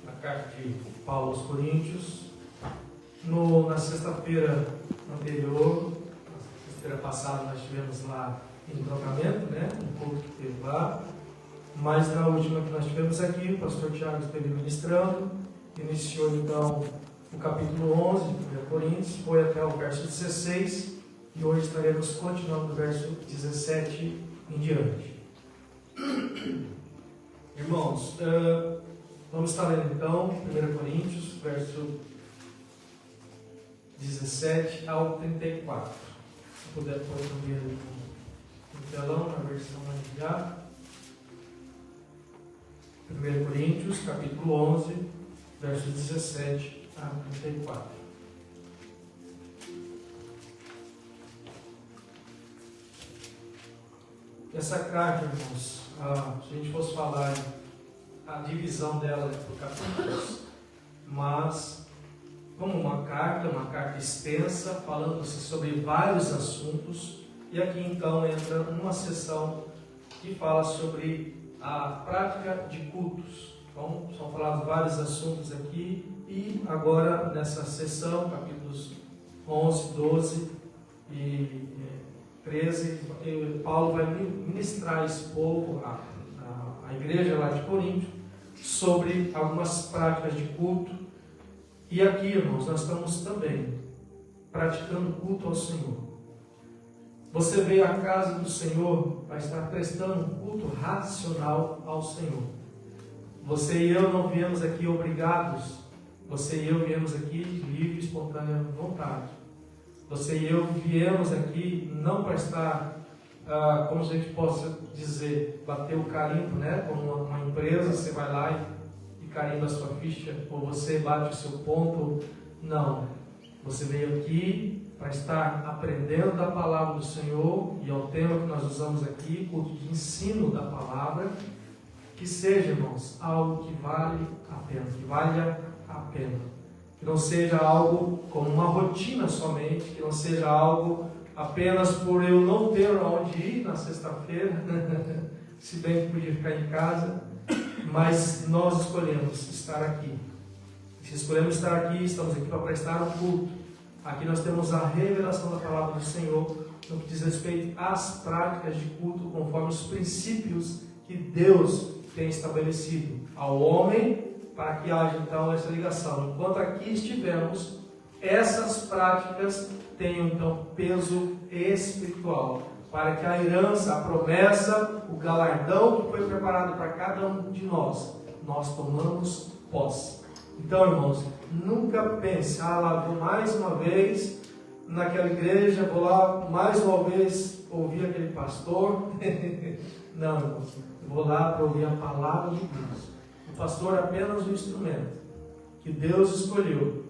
na carta de Paulo aos Coríntios. Na sexta-feira anterior, na sexta-feira passada, nós tivemos lá em trocamento, né? Um culto que teve lá. Mas na última que nós tivemos aqui, o pastor Tiago esteve ministrando, iniciou então o capítulo 11 de 1 Coríntios, foi até o verso 16, e hoje estaremos continuando do verso 17 em diante. Irmãos, vamos estar lendo então 1 Coríntios, verso 17 ao 34. Se puder pôr também no telão, na versão enviada. 1 Coríntios, capítulo 11, versos 17 a 34. Essa carta, irmãos, se a gente fosse falar a divisão dela por capítulos, mas como uma carta extensa, falando-se sobre vários assuntos, e aqui então entra uma seção que fala sobre a prática de cultos. Então, são falados vários assuntos aqui, e agora nessa sessão, capítulos 11, 12 e 13, Paulo vai ministrar esse povo, a igreja lá de Corinto, sobre algumas práticas de culto. E aqui, irmãos, nós estamos também praticando culto ao Senhor. Você veio à casa do Senhor para estar prestando um culto racional ao Senhor. Você e eu não viemos aqui obrigados. Você e eu viemos aqui de livre e espontânea vontade. Você e eu viemos aqui não para estar, como a gente possa dizer, bater o carimbo, né? Como uma empresa, você vai lá e carimba a sua ficha, ou você bate o seu ponto. Não. Você veio aqui para estar aprendendo da palavra do Senhor, e é o tema que nós usamos aqui, culto de ensino da palavra, que seja, irmãos, algo que vale a pena, que valha a pena. Que não seja algo como uma rotina somente, que não seja algo apenas por eu não ter onde ir na sexta-feira, se bem que podia ficar em casa, mas nós escolhemos estar aqui. Se escolhemos estar aqui, estamos aqui para prestar um culto. Aqui nós temos a revelação da palavra do Senhor no que diz respeito às práticas de culto, conforme os princípios que Deus tem estabelecido ao homem, para que haja então essa ligação. Enquanto aqui estivermos, essas práticas tenham então peso espiritual, para que a herança, a promessa, o galardão que foi preparado para cada um de nós tomamos posse. Então, irmãos, nunca pense, lá vou mais uma vez naquela igreja, vou lá mais uma vez ouvir aquele pastor. Não, irmãos, eu vou lá para ouvir a palavra de Deus. O pastor é apenas um instrumento que Deus escolheu,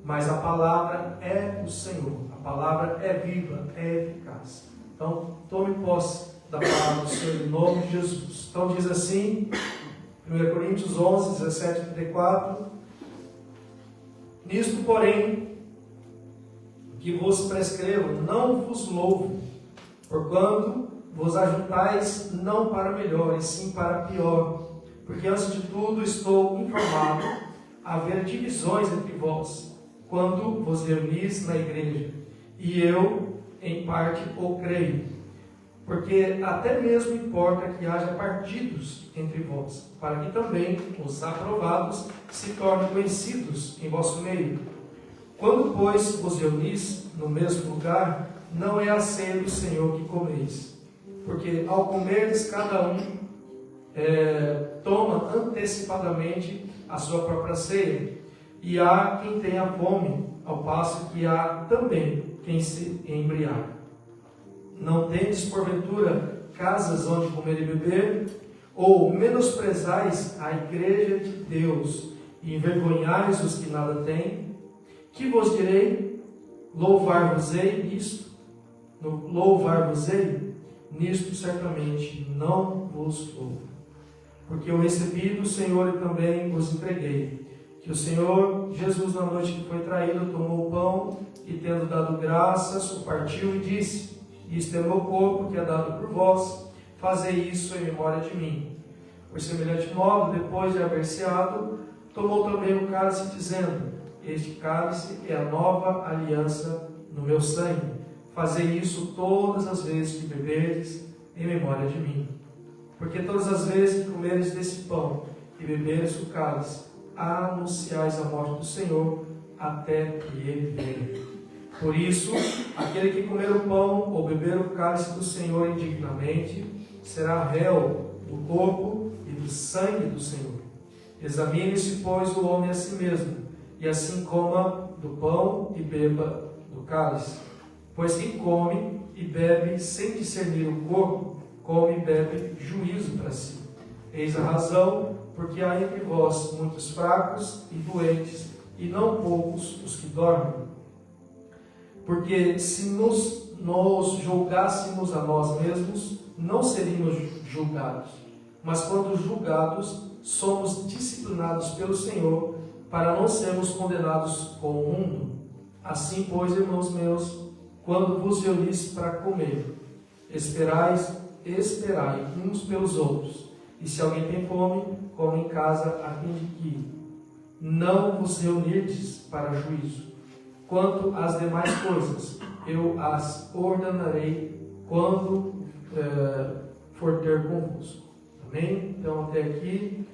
mas a palavra é o Senhor, a palavra é viva, é eficaz. Então, tome posse da palavra do Senhor em nome de Jesus. Então diz assim, 1 Coríntios 11, 17 e 34, nisto, porém, que vos prescrevo, não vos louvo, porquanto vos ajuntais não para melhor, e sim para pior. Porque antes de tudo estou informado a haver divisões entre vós, quando vos reunis na igreja, e eu, em parte, o creio. Porque até mesmo importa que haja partidos entre vós, para que também os aprovados se tornem conhecidos em vosso meio. Quando, pois, vos reunis no mesmo lugar, não é a ceia do Senhor que comeis. Porque ao comerdes, cada um toma antecipadamente a sua própria ceia, e há quem tenha fome, ao passo que há também quem se embriaga. Não tendes, porventura, casas onde comer e beber? Ou menosprezais a igreja de Deus e envergonhais os que nada têm? Que vos direi? Louvar-vos-ei nisto? Louvar-vos-ei? Nisto certamente não vos louvo. Porque eu recebi do Senhor e também vos entreguei, que o Senhor Jesus, na noite que foi traído, tomou o pão e, tendo dado graças, o partiu e disse: isto é meu corpo, que é dado por vós, fazei isso em memória de mim. Por semelhante modo, depois de haver ceado, tomou também o cálice, dizendo: este cálice é a nova aliança no meu sangue. Fazei isso todas as vezes que beberes, em memória de mim. Porque todas as vezes que comeres desse pão e beberes o cálice, anunciais a morte do Senhor, até que Ele venha. Por isso, aquele que comer o pão ou beber o cálice do Senhor indignamente, será réu do corpo e do sangue do Senhor. Examine-se, pois, o homem a si mesmo, e assim coma do pão e beba do cálice. Pois quem come e bebe sem discernir o corpo, come e bebe juízo para si. Eis a razão, porque há entre vós muitos fracos e doentes, e não poucos os que dormem. Porque se nos julgássemos a nós mesmos, não seríamos julgados. Mas quando julgados, somos disciplinados pelo Senhor, para não sermos condenados com o mundo. Assim, pois, irmãos meus, quando vos reunis para comer, esperai uns pelos outros. E se alguém tem fome, come em casa, a fim de que não vos reunirdes para juízo. Quanto às demais coisas, eu as ordenarei quando for ter convosco. Amém? Então, até aqui,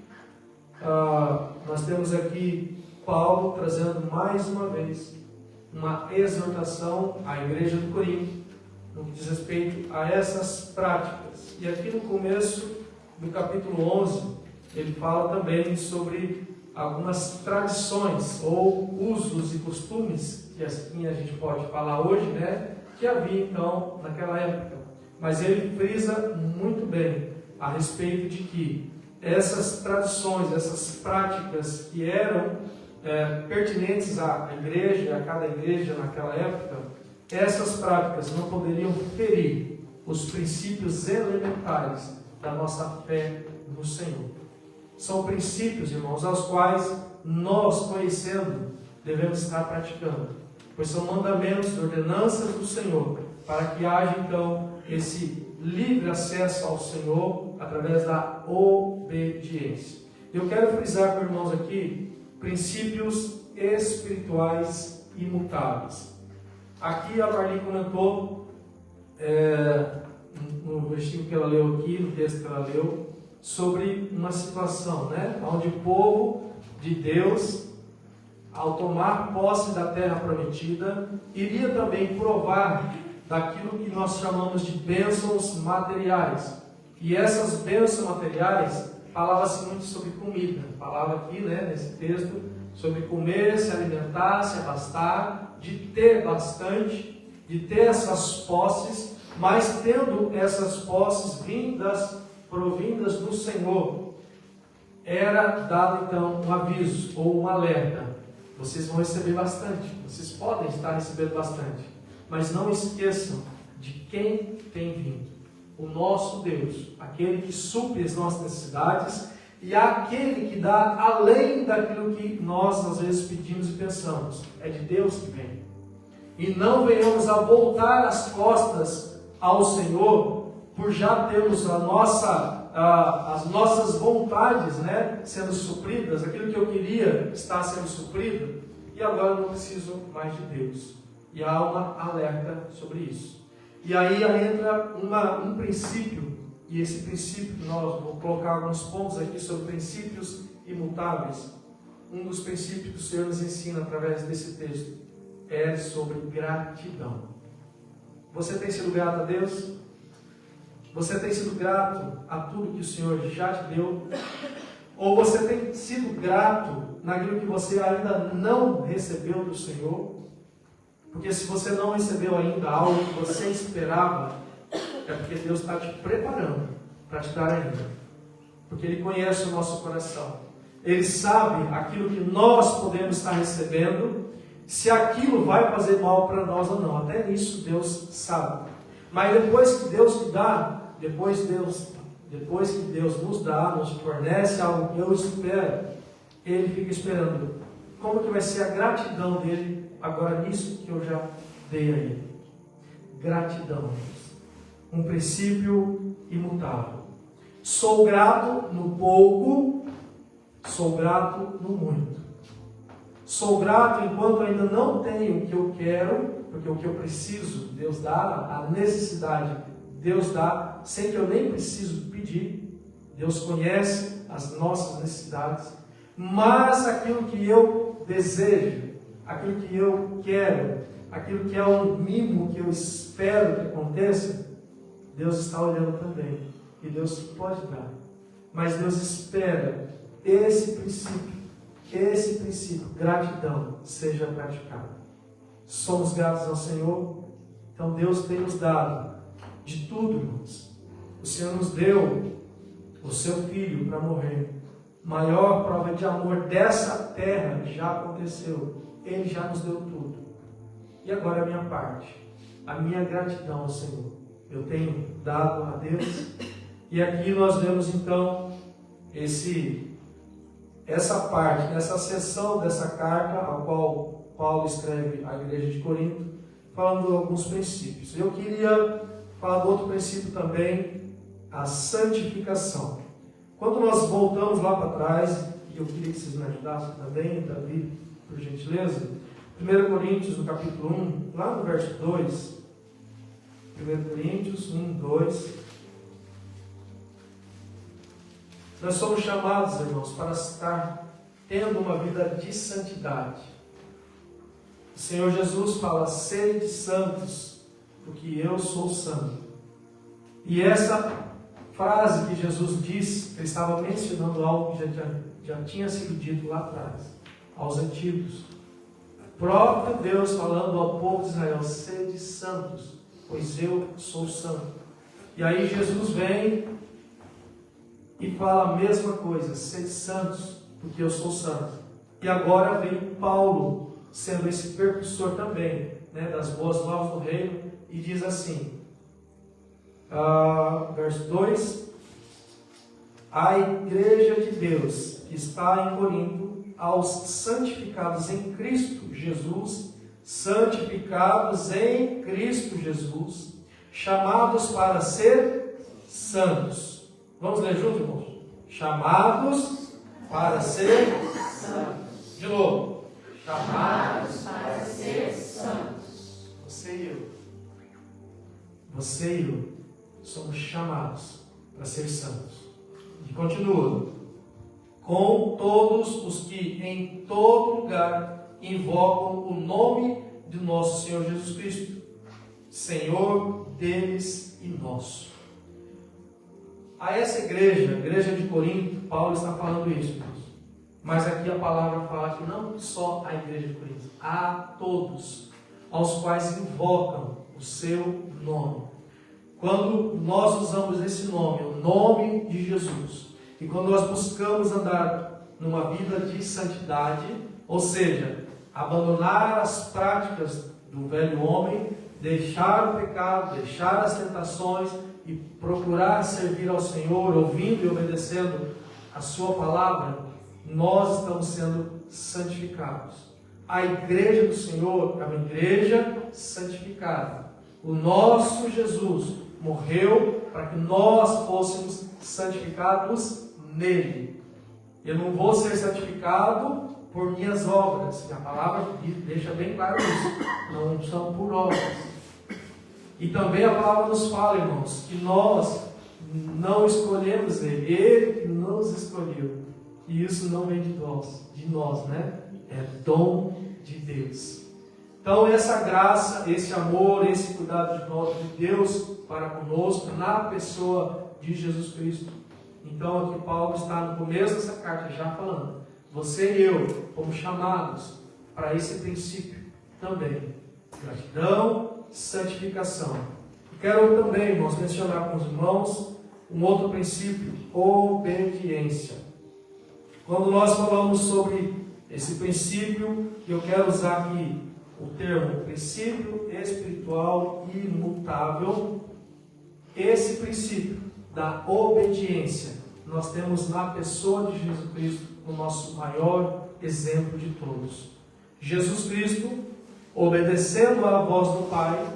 nós temos aqui Paulo trazendo mais uma vez uma exortação à igreja do Corinto, no que diz respeito a essas práticas. E aqui no começo do capítulo 11, ele fala também sobre algumas tradições ou usos e costumes, que assim a gente pode falar hoje, né, que havia então naquela época. Mas ele frisa muito bem a respeito de que essas tradições, essas práticas que eram pertinentes à igreja, a cada igreja naquela época, essas práticas não poderiam ferir os princípios elementares da nossa fé no Senhor. São princípios, irmãos, aos quais nós, conhecendo, devemos estar praticando, pois são mandamentos, ordenanças do Senhor, para que haja então esse livre acesso ao Senhor através da obediência. Eu quero frisar com irmãos aqui princípios espirituais imutáveis. Aqui a Marli comentou no versículo que ela leu aqui, no texto que ela leu, sobre uma situação, né, onde o povo de Deus, ao tomar posse da terra prometida, iria também provar daquilo que nós chamamos de bênçãos materiais. E essas bênçãos materiais, falava-se muito sobre comida. Falava aqui, né, nesse texto, sobre comer, se alimentar, se abastar, de ter bastante, de ter essas posses, mas tendo essas posses provindas do Senhor, era dado então um aviso ou um alerta: vocês vão receber bastante, vocês podem estar recebendo bastante, mas não esqueçam de quem tem vindo: o nosso Deus, aquele que supre as nossas necessidades e aquele que dá além daquilo que nós às vezes pedimos e pensamos. É de Deus que vem. E não venhamos a voltar as costas ao Senhor por já termos as nossas vontades, né, sendo supridas, aquilo que eu queria está sendo suprido, e agora eu não preciso mais de Deus. E há uma alerta sobre isso. E aí entra um princípio, e esse princípio, nós vamos colocar alguns pontos aqui sobre princípios imutáveis. Um dos princípios que o Senhor nos ensina através desse texto é sobre gratidão. Você tem sido grato a Deus? Você tem sido grato a tudo que o Senhor já te deu? Ou você tem sido grato naquilo que você ainda não recebeu do Senhor? Porque se você não recebeu ainda algo que você esperava, é porque Deus está te preparando para te dar ainda. Porque Ele conhece o nosso coração. Ele sabe aquilo que nós podemos estar recebendo, se aquilo vai fazer mal para nós ou não. Até nisso Deus sabe. Mas depois que Deus te dá, depois que Deus nos dá, nos fornece algo que eu espero, Ele fica esperando. Como que vai ser a gratidão dele agora nisso que eu já dei a Ele? Gratidão. Um princípio imutável. Sou grato no pouco, Sou grato no muito. Sou grato enquanto ainda não tenho o que eu quero, porque o que eu preciso, Deus dá, a necessidade, Deus dá, sem que eu nem preciso pedir. Deus conhece as nossas necessidades, mas aquilo que eu desejo, aquilo que eu quero, aquilo que é um mimo que eu espero que aconteça, Deus está olhando também, e Deus pode dar. Mas Deus espera esse princípio, gratidão, seja praticado. Somos gratos ao Senhor, então Deus tem nos dado de tudo, irmãos. O Senhor nos deu o seu Filho para morrer. Maior prova de amor dessa terra já aconteceu. Ele já nos deu tudo. E agora a minha parte, a minha gratidão ao Senhor. Eu tenho dado a Deus. E aqui nós vemos então essa parte, essa seção dessa carta, a qual Paulo escreve à igreja de Corinto, falando de alguns princípios. Eu queria falar de outro princípio também, a santificação. Quando nós voltamos lá para trás, e eu queria que vocês me ajudassem também, Davi, por gentileza, 1 Coríntios, no capítulo 1, lá no verso 2, 1 Coríntios 1, 2, nós somos chamados, irmãos, para estar tendo uma vida de santidade. O Senhor Jesus fala, sede santos, porque eu sou santo. E essa frase que Jesus disse, ele estava mencionando algo que já tinha sido dito lá atrás, aos antigos. O próprio Deus falando ao povo de Israel, sede santos, pois eu sou santo. E aí Jesus vem e fala a mesma coisa, sede santos, porque eu sou santo. E agora vem Paulo, sendo esse percussor também, das boas novas do reino, e diz assim, verso 2, a igreja de Deus que está em Corinto, aos santificados em Cristo Jesus, chamados para ser santos. Vamos ler junto, irmãos? Chamados para ser santos. De novo. Chamados para ser santos. Você e eu somos chamados para ser santos. E continua. Com todos os que em todo lugar invocam o nome de nosso Senhor Jesus Cristo, Senhor deles e nosso. A essa igreja, a igreja de Corinto, Paulo está falando isso, irmãos. Mas aqui a palavra fala que não só a igreja de Corinto, a todos, aos quais invocam o seu nome. Quando nós usamos esse nome, o nome de Jesus, e quando nós buscamos andar numa vida de santidade, ou seja, abandonar as práticas do velho homem, deixar o pecado, deixar as tentações e procurar servir ao Senhor, ouvindo e obedecendo a sua palavra, nós estamos sendo santificados. A igreja do Senhor é uma igreja santificada. O nosso Jesus morreu para que nós fôssemos santificados nele. Eu não vou ser santificado por minhas obras. A palavra deixa bem claro isso. Não são por obras. E também a palavra nos fala, irmãos, que nós não escolhemos Ele. Ele que nos escolheu. E isso não vem de nós, né? É dom de Deus. Então essa graça, esse amor, esse cuidado de Deus para conosco, na pessoa de Jesus Cristo. Então aqui Paulo está no começo dessa carta já falando, você e eu fomos chamados para esse princípio também. Gratidão, santificação. Quero também, irmãos, mencionar com os irmãos um outro princípio, obediência. Quando nós falamos sobre esse princípio, eu quero usar aqui o termo princípio espiritual imutável. Esse princípio da obediência, nós temos na pessoa de Jesus Cristo o nosso maior exemplo de todos. Jesus Cristo, obedecendo à voz do Pai,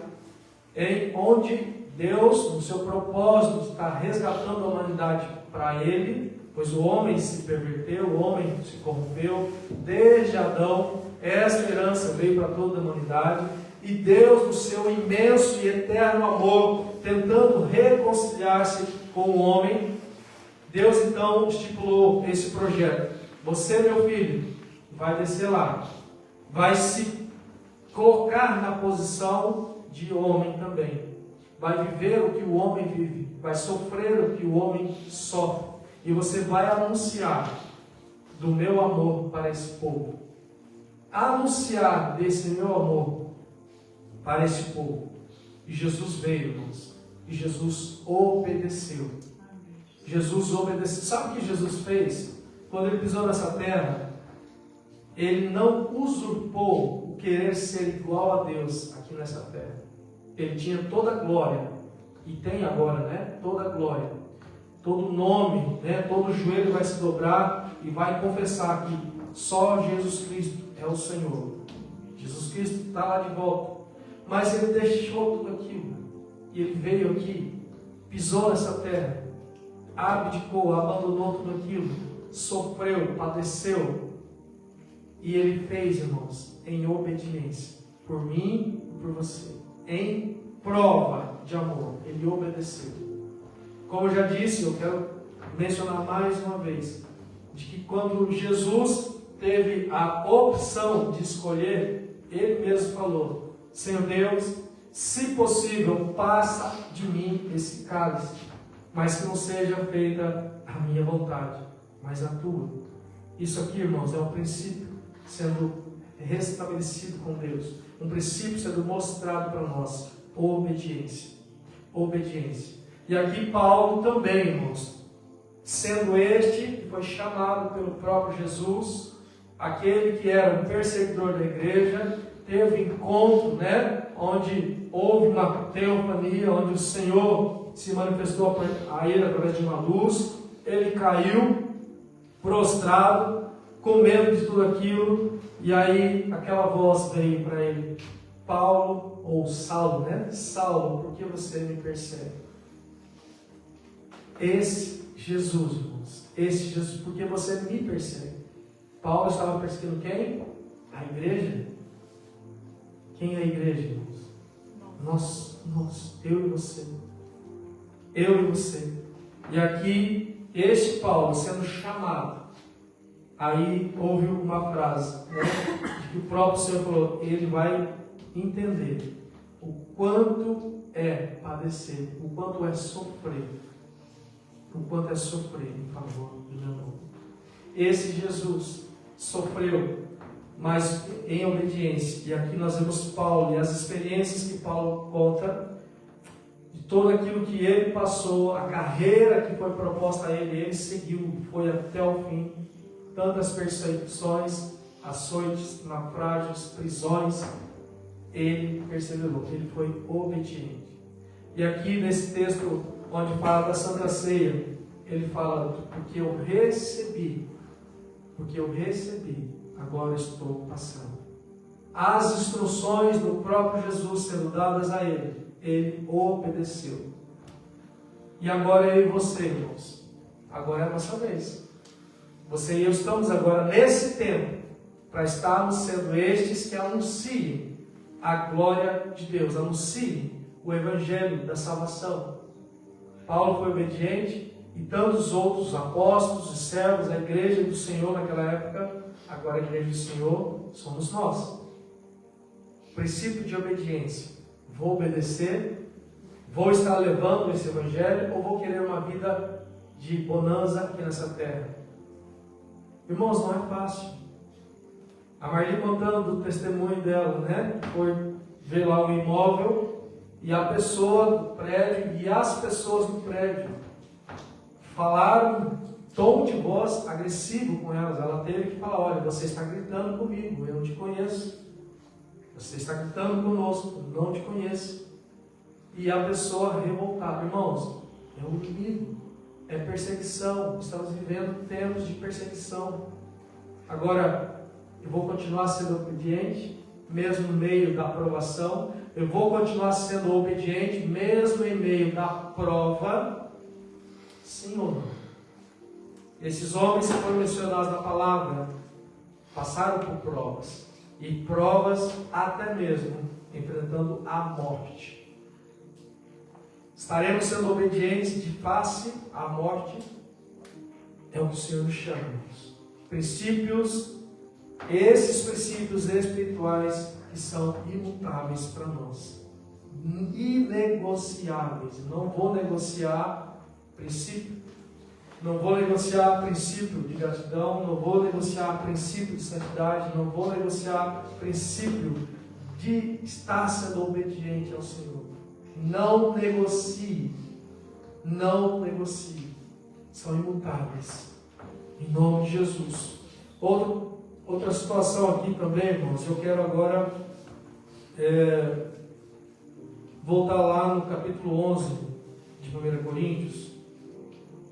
em onde Deus, no seu propósito, está resgatando a humanidade para Ele, pois o homem se perverteu, o homem se corrompeu. Desde Adão, esta herança veio para toda a humanidade, e Deus, no seu imenso e eterno amor, tentando reconciliar-se com o homem, Deus então estipulou esse projeto. Você, meu filho, vai descer lá, vai se colocar na posição de homem também, vai viver o que o homem vive, vai sofrer o que o homem sofre, e você vai anunciar do meu amor para esse povo, anunciar desse meu amor para esse povo. E Jesus veio, irmãos, e Jesus obedeceu. Jesus obedeceu. Sabe o que Jesus fez? Quando ele pisou nessa terra, ele não usurpou o querer ser igual a Deus aqui nessa terra. Ele tinha toda a glória, e tem agora, né? Toda a glória, todo nome, né? Todo joelho vai se dobrar e vai confessar que só Jesus Cristo é o Senhor. Jesus Cristo está lá de volta. Mas ele deixou tudo aquilo, e ele veio aqui, pisou nessa terra, abdicou, abandonou tudo aquilo, sofreu, padeceu, e ele fez, irmãos, em obediência, por mim e por você, em prova de amor, ele obedeceu. Como eu já disse, eu quero mencionar mais uma vez, de que quando Jesus teve a opção de escolher, ele mesmo falou: Senhor Deus, se possível, passa de mim esse cálice, mas que não seja feita a minha vontade, mas a tua. Isso aqui, irmãos, é um princípio sendo restabelecido com Deus, um princípio sendo mostrado para nós: obediência. Obediência. E aqui Paulo também, irmãos, sendo este que foi chamado pelo próprio Jesus, aquele que era um perseguidor da igreja, teve encontro, né, onde houve uma teofania, onde o Senhor se manifestou a ele através de uma luz. Ele caiu prostrado, com medo de tudo aquilo, e aí aquela voz veio para ele: Paulo, ou Saulo, né? Saulo, por que você me persegue? Esse Jesus, irmãos, esse Jesus, por que você me persegue? Paulo estava perseguindo quem? A igreja. Quem é a igreja, irmãos? Nós, eu e você. Eu e você. E aqui, este Paulo sendo chamado, aí houve uma frase, né, que o próprio Senhor falou: ele vai entender o quanto é padecer, o quanto é sofrer, em favor do meu nome. Esse Jesus sofreu, mas em obediência. E aqui nós vemos Paulo e as experiências que Paulo conta, de tudo aquilo que ele passou, a carreira que foi proposta a ele, ele seguiu, foi até o fim. Tantas perseguições, açoites, naufrágios, prisões, ele perseverou, ele foi obediente. E aqui nesse texto, onde fala da Santa Ceia, ele fala: porque eu recebi, agora estou passando. As instruções do próprio Jesus sendo dadas a ele obedeceu. E agora eu e você, irmãos, agora é a nossa vez. Você e eu estamos agora nesse tempo para estarmos sendo estes que anunciem a glória de Deus, anunciem o evangelho da salvação. Paulo foi obediente, e tantos outros apóstolos e servos da igreja do Senhor naquela época. Agora a igreja do Senhor somos nós. Princípio de obediência: vou obedecer, vou estar levando esse evangelho, ou vou querer uma vida de bonança aqui nessa terra? Irmãos, não é fácil. A Marli contando do testemunho dela, né? Foi ver lá o imóvel, e a pessoa do prédio e as pessoas do prédio falaram tom de voz agressivo com elas. Ela teve que falar: olha, você está gritando comigo, eu não te conheço. Você está gritando conosco, eu não te conheço. E a pessoa revoltada. Irmãos, é um inimigo, é perseguição. Estamos vivendo tempos de perseguição. Agora, eu vou continuar sendo obediente, mesmo no meio da aprovação. Eu vou continuar sendo obediente, mesmo em meio da prova. Sim ou não? Esses homens que foram mencionados na palavra passaram por provas, e provas até mesmo enfrentando a morte. Estaremos sendo obedientes de face à morte? É o que o Senhor nos chama. Princípios, esses princípios espirituais que são imutáveis para nós, inegociáveis. Não vou negociar princípio, não vou negociar princípio de gratidão, não vou negociar princípio de santidade, não vou negociar princípio de estar sendo obediente ao Senhor. Não negocie, não negocie. São imutáveis. Em nome de Jesus. Outra situação aqui também, irmãos. Eu quero agora voltar lá no capítulo 11 de 1 Coríntios,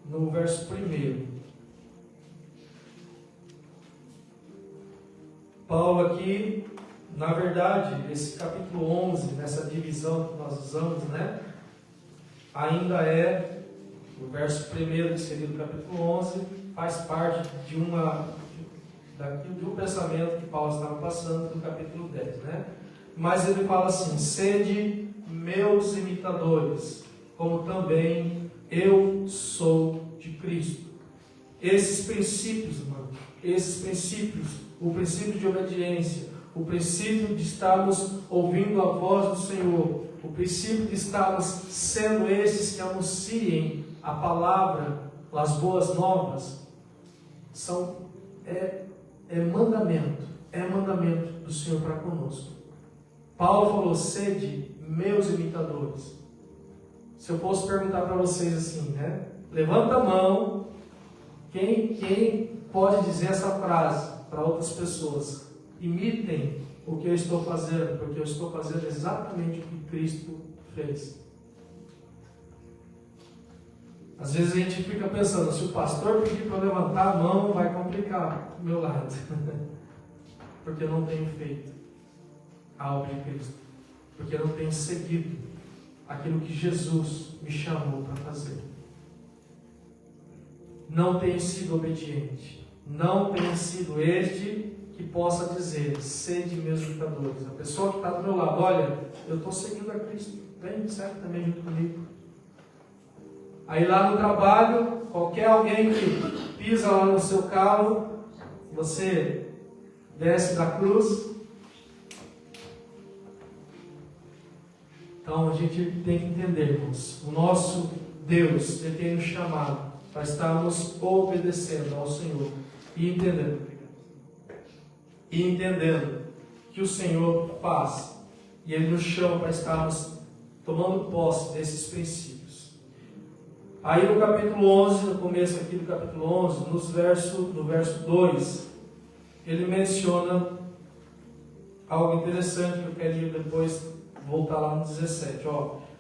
no verso 1. Paulo aqui, na verdade, esse capítulo 11, nessa divisão que nós usamos, né? Ainda é o verso 1 que seria do capítulo 11, faz parte de um pensamento que Paulo estava passando no capítulo 10, né? Mas ele fala assim: sede meus imitadores, como também eu sou de Cristo. Esses princípios, irmão, o princípio de obediência, o princípio de estarmos ouvindo a voz do Senhor, o princípio de estarmos sendo esses que anunciem a palavra, as boas novas, é mandamento do Senhor para conosco. Paulo falou: sede meus imitadores. Se eu fosse perguntar para vocês assim, né? Levanta a mão, quem pode dizer essa frase para outras pessoas? Imitem o que eu estou fazendo, porque eu estou fazendo exatamente o que Cristo fez. Às vezes a gente fica pensando, se o pastor pedir para levantar a mão, vai complicar o meu lado. Porque eu não tenho feito a obra de Cristo. Porque eu não tenho seguido aquilo que Jesus me chamou para fazer. Não tenho sido obediente. Não tenho sido este que possa dizer: sede meus imitadores. A pessoa que está do meu lado: olha, eu estou seguindo a Cristo. Vem, segue também junto comigo. Aí lá no trabalho, qualquer alguém que pisa lá no seu carro, você desce da cruz. Então a gente tem que entender, irmãos, o nosso Deus, Ele tem nos chamado para estarmos obedecendo ao Senhor e entendendo que o Senhor faz, e Ele nos chama para estarmos tomando posse desses princípios. Aí no capítulo 11, no começo aqui do capítulo 11, no verso 2, ele menciona algo interessante que eu quero depois voltar lá no 17.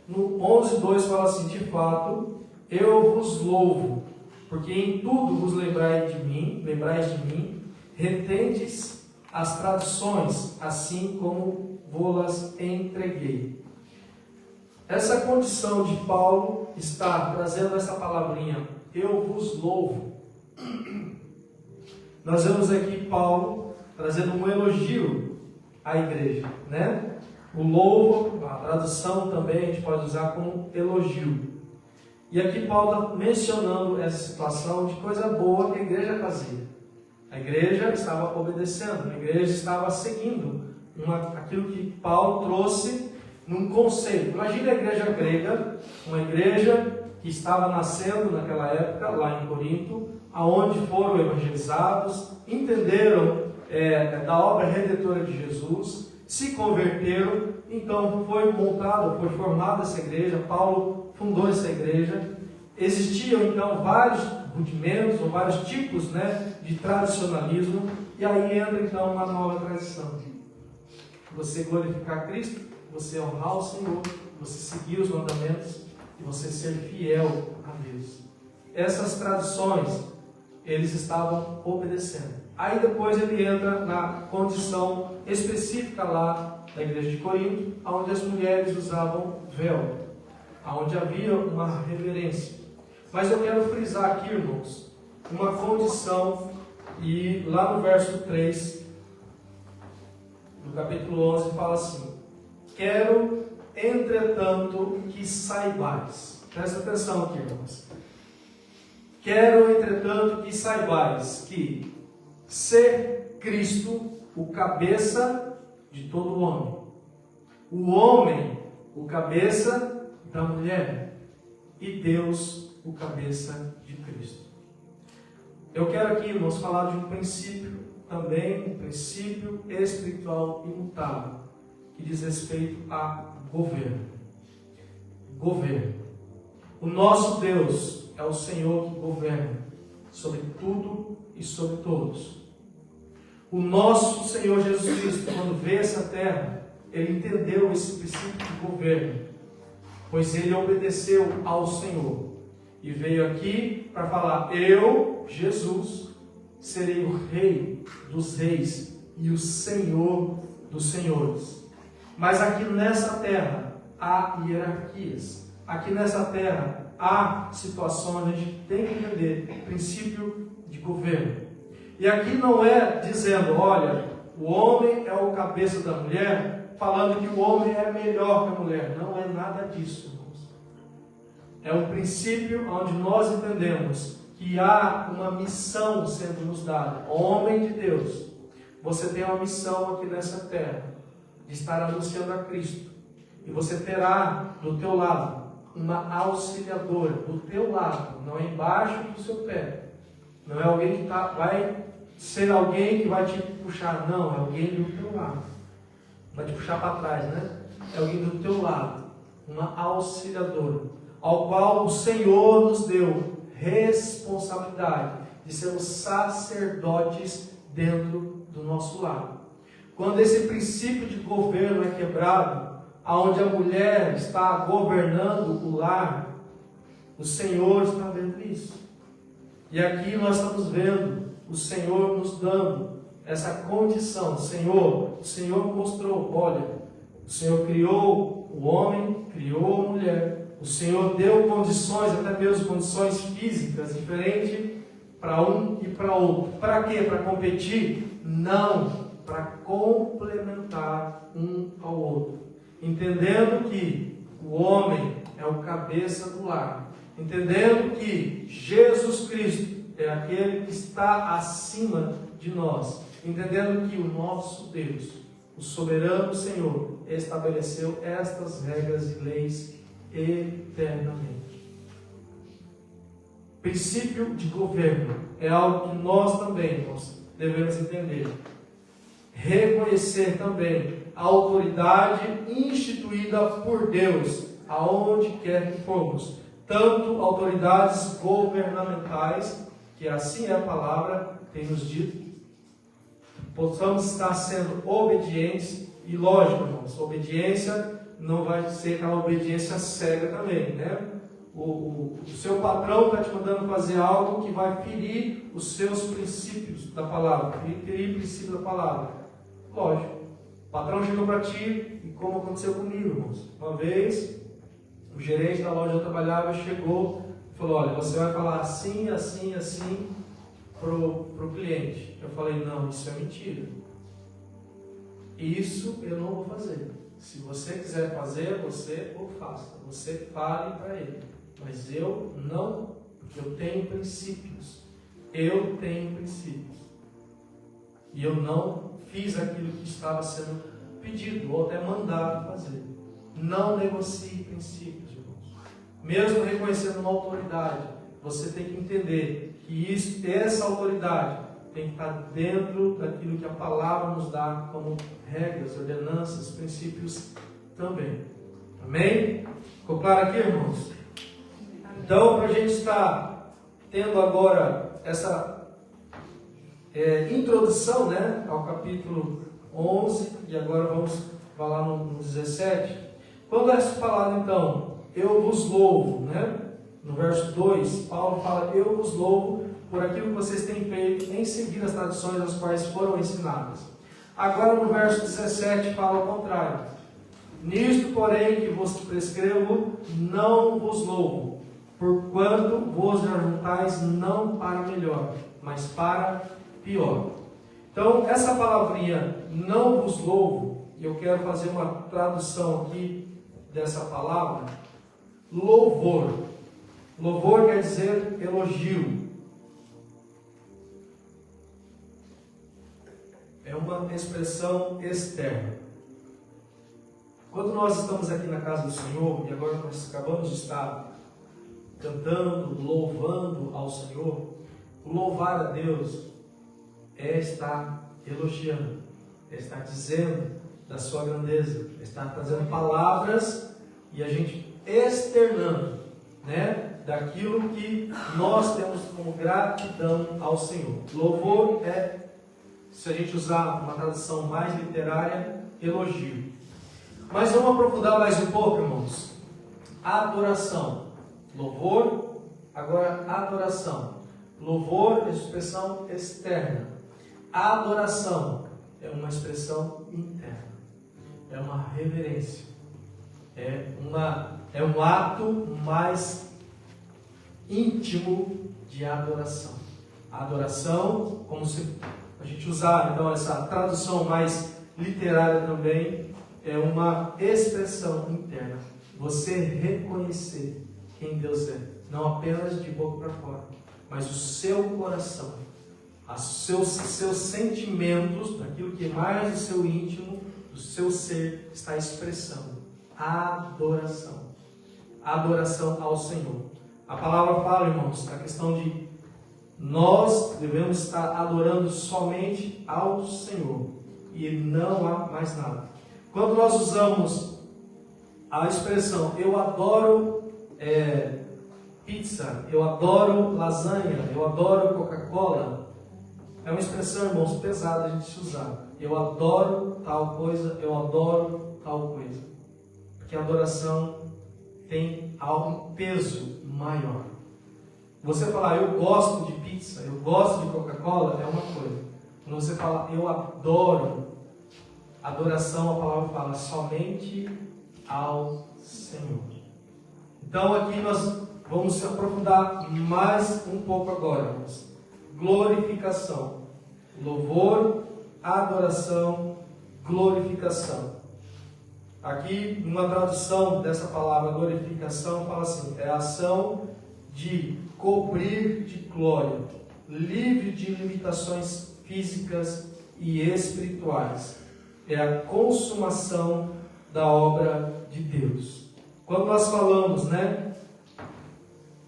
No 11:2 fala assim: de fato, eu vos louvo, porque em tudo vos lembrais de mim, retendes as traduções, assim como vou-las entreguei. Essa condição de Paulo está trazendo essa palavrinha, eu vos louvo. Nós vemos aqui Paulo trazendo um elogio à igreja, né? O louvo, a tradução também a gente pode usar como elogio. E aqui Paulo está mencionando essa situação de coisa boa que a igreja fazia. A igreja estava obedecendo, a igreja estava seguindo aquilo que Paulo trouxe num conceito. Imagine a igreja grega, uma igreja que estava nascendo naquela época, lá em Corinto, aonde foram evangelizados, entenderam da obra redentora de Jesus, se converteram. Então foi formada essa igreja. Paulo fundou essa igreja. Existiam então vários rudimentos ou vários tipos, né, de tradicionalismo, e aí entra então uma nova tradição: você glorificar Cristo, você honrar o Senhor, você seguir os mandamentos e você ser fiel a Deus. Essas tradições eles estavam obedecendo. Aí depois ele entra na condição específica lá da igreja de Corinto, onde as mulheres usavam véu, onde havia uma reverência. Mas eu quero frisar aqui, irmãos, uma condição, e lá no verso 3 do capítulo 11 fala assim: quero, entretanto, que saibais. Presta atenção aqui, irmãos. Quero, entretanto, que saibais que ser Cristo o cabeça de todo homem, o homem o cabeça da mulher e Deus o cabeça de Cristo. Eu quero aqui, irmãos, falar de um princípio também, um princípio espiritual imutável, que diz respeito a governo. Governo. O nosso Deus é o Senhor que governa sobre tudo e sobre todos. O nosso Senhor Jesus Cristo, quando veio a essa terra, ele entendeu esse princípio de governo, pois ele obedeceu ao Senhor e veio aqui para falar: eu, Jesus, serei o Rei dos reis e o Senhor dos senhores. Mas aqui nessa terra há hierarquias. Aqui nessa terra há situações onde a gente tem que entender o princípio de governo. E aqui não é dizendo, olha, o homem é o cabeça da mulher, falando que o homem é melhor que a mulher. Não é nada disso, irmãos. É um princípio onde nós entendemos que há uma missão sendo nos dada. Homem de Deus, você tem uma missão aqui nessa terra, de estar anunciando a Cristo. E você terá do teu lado uma auxiliadora, do teu lado, não é embaixo do seu pé. Não é alguém que vai ser alguém que vai te puxar, não, é alguém do teu lado. Vai te puxar para trás, né? É alguém do teu lado, uma auxiliadora, ao qual o Senhor nos deu responsabilidade de sermos sacerdotes dentro do nosso lar. Quando esse princípio de governo é quebrado, aonde a mulher está governando o lar, o Senhor está vendo isso. E aqui nós estamos vendo o Senhor nos dando essa condição. O Senhor mostrou, olha, o Senhor criou o homem, criou a mulher. O Senhor deu condições, até mesmo condições físicas diferentes para um e para outro. Para quê? Para competir? Não, para complementar um ao outro. Entendendo que o homem é o cabeça do lar. Entendendo que Jesus Cristo é aquele que está acima de nós. Entendendo que o nosso Deus, o soberano Senhor, estabeleceu estas regras e leis eternamente. Princípio de governo é algo que nós também devemos entender. Reconhecer também a autoridade instituída por Deus, aonde quer que formos. Tanto autoridades governamentais, que assim é a palavra, tem nos dito, possamos estar sendo obedientes, e lógico, irmãos, obediência não vai ser aquela obediência cega também, né? O seu patrão está te mandando fazer algo que vai ferir os seus princípios da palavra, ferir o princípio da palavra. Lógico, o patrão chegou para ti, e como aconteceu comigo, irmãos, uma vez, o gerente da loja onde eu trabalhava chegou e falou: olha, você vai falar assim, assim, assim pro cliente. Eu falei: não, isso é mentira. Isso eu não vou fazer. Se você quiser fazer, você o faça. Você fale para ele. Mas eu não, porque eu tenho princípios. Eu tenho princípios. E eu não fiz aquilo que estava sendo pedido ou até mandado fazer. Não negocie princípios, irmãos. Mesmo reconhecendo uma autoridade, você tem que entender que essa autoridade tem que estar dentro daquilo que a palavra nos dá como regras, ordenanças, princípios também. Amém? Ficou claro aqui, irmãos? Então, para a gente estar tendo agora essa introdução, né, ao capítulo 11, e agora vamos falar no 17. Quando é falado, então, eu vos louvo, né? No verso 2, Paulo fala: eu vos louvo por aquilo que vocês têm feito em seguir as tradições às quais foram ensinadas. Agora no verso 17 fala ao contrário: nisto, porém, que vos prescrevo, não vos louvo, porquanto vos ajuntais não para melhor, mas para pior. Então, essa palavrinha, não vos louvo, e eu quero fazer uma tradução aqui dessa palavra, louvor. Louvor quer dizer elogio. É uma expressão externa. Quando nós estamos aqui na casa do Senhor, e agora nós acabamos de estar cantando, louvando ao Senhor, o louvar a Deus é estar elogiando, é estar dizendo da sua grandeza, é estar trazendo palavras e a gente externando, daquilo que nós temos como gratidão ao Senhor. Louvor é, se a gente usar uma tradução mais literária, elogio. Mas vamos aprofundar mais um pouco, irmãos. Adoração. Louvor, agora adoração. Louvor é expressão externa. Adoração é uma expressão interna. É uma reverência. É um ato mais íntimo de adoração. A adoração, como se a gente usar então essa tradução mais literária também, é uma expressão interna. Você reconhecer quem Deus é, não apenas de boca para fora, mas o seu coração, os seus sentimentos, daquilo que mais do seu íntimo, do seu ser está expressando. Adoração. Adoração ao Senhor. A palavra fala, irmãos, a questão de nós devemos estar adorando somente ao Senhor e não há mais nada. Quando nós usamos a expressão eu adoro pizza, eu adoro lasanha, eu adoro Coca-Cola, é uma expressão, irmãos, pesada a gente usar. Eu adoro tal coisa, eu adoro tal coisa. Porque a adoração tem um peso maior. Você falar eu gosto de pizza, eu gosto de Coca-Cola, é uma coisa. Quando você fala eu adoro, adoração, a palavra fala somente ao Senhor. Então aqui nós vamos se aprofundar mais um pouco agora, irmãos. Glorificação. Louvor, adoração, glorificação. Aqui, uma tradução dessa palavra glorificação fala assim: é a ação de cobrir de glória, livre de limitações físicas e espirituais. É a consumação da obra de Deus. Quando nós falamos,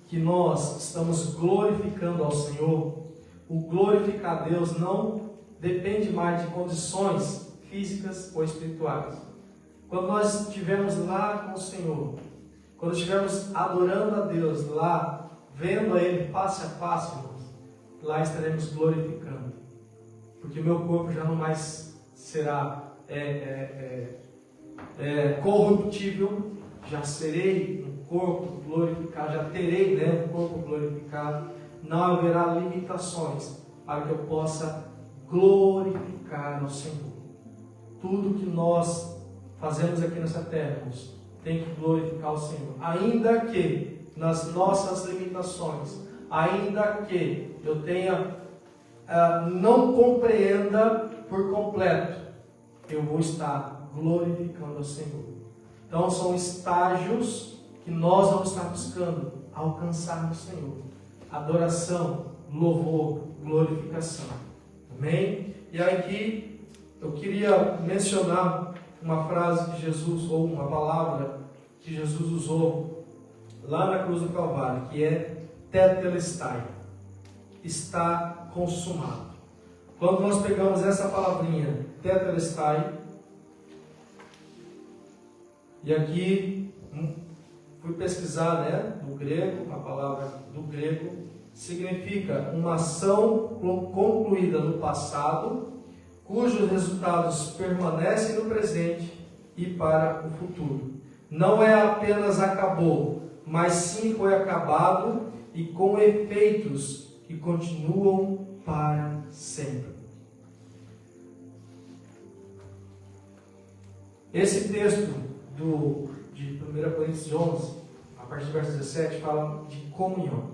que nós estamos glorificando ao Senhor, o glorificar a Deus não depende mais de condições físicas ou espirituais. Quando nós estivermos lá com o Senhor, quando estivermos adorando a Deus lá, vendo a Ele face a face, irmãos, lá estaremos glorificando. Porque o meu corpo já não mais será corruptível, já serei um corpo glorificado, já terei um corpo glorificado, não haverá limitações para que eu possa glorificar ao Senhor. Tudo que nós fazemos aqui nessa terra, irmãos, tem que glorificar o Senhor, ainda que nas nossas limitações, ainda que eu tenha não compreenda por completo, eu vou estar glorificando o Senhor. Então são estágios que nós vamos estar buscando alcançar no Senhor: adoração, louvor, glorificação. Amém? E aqui eu queria mencionar uma frase de Jesus, ou uma palavra que Jesus usou lá na cruz do Calvário, que é tetelestai, está consumado. Quando nós pegamos essa palavrinha, tetelestai, e aqui fui pesquisar, no grego, a palavra do grego significa uma ação concluída no passado, cujos resultados permanecem no presente e para o futuro. Não é apenas acabou, mas sim foi acabado e com efeitos que continuam para sempre. Esse texto de 1 Coríntios 11, a partir do verso 17, fala de comunhão.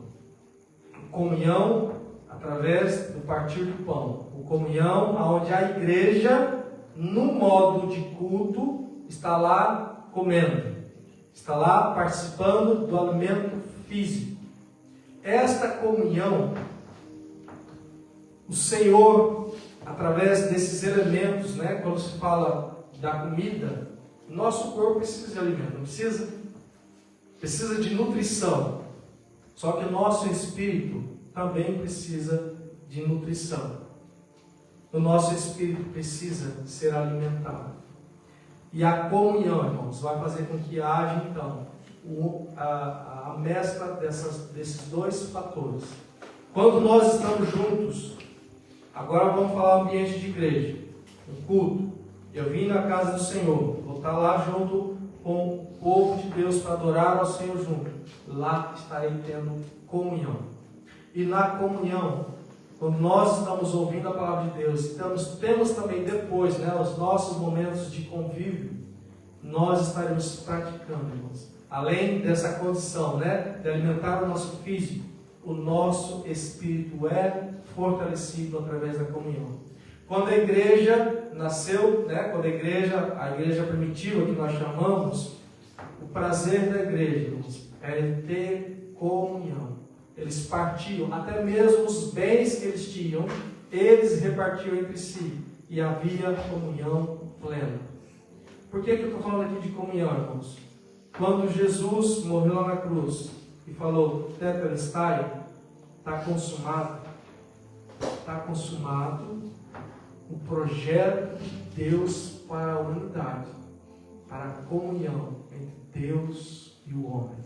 Comunhão através do partir do pão. O comunhão onde a igreja, no modo de culto, está lá comendo. Está lá participando do alimento físico. Esta comunhão, o Senhor, através desses elementos, né, quando se fala da comida, o nosso corpo precisa de alimento, não precisa? Precisa de nutrição. Só que o nosso espírito também precisa de nutrição. O nosso espírito precisa ser alimentado. E a comunhão, irmãos, vai fazer com que haja, então, a mescla desses dois fatores. Quando nós estamos juntos, agora vamos falar ambiente de igreja, um culto. Eu vim na casa do Senhor, vou estar lá junto com o povo de Deus para adorar ao Senhor junto. Lá estarei tendo comunhão. E na comunhão, quando nós estamos ouvindo a palavra de Deus, temos também depois, né, os nossos momentos de convívio, nós estaremos praticando, irmãos. Além dessa condição, né, de alimentar o nosso físico, o nosso espírito é fortalecido através da comunhão. Quando a igreja nasceu, né, quando a igreja primitiva, que nós chamamos, o prazer da igreja, irmãos, era ter comunhão. Eles partiam, até mesmo os bens que eles tinham, eles repartiam entre si. E havia comunhão plena. Por que eu estou falando aqui de comunhão, irmãos? Quando Jesus morreu lá na cruz e falou, Tetelestai, está consumado. Está consumado o projeto de Deus para a humanidade, para a comunhão entre Deus e o homem.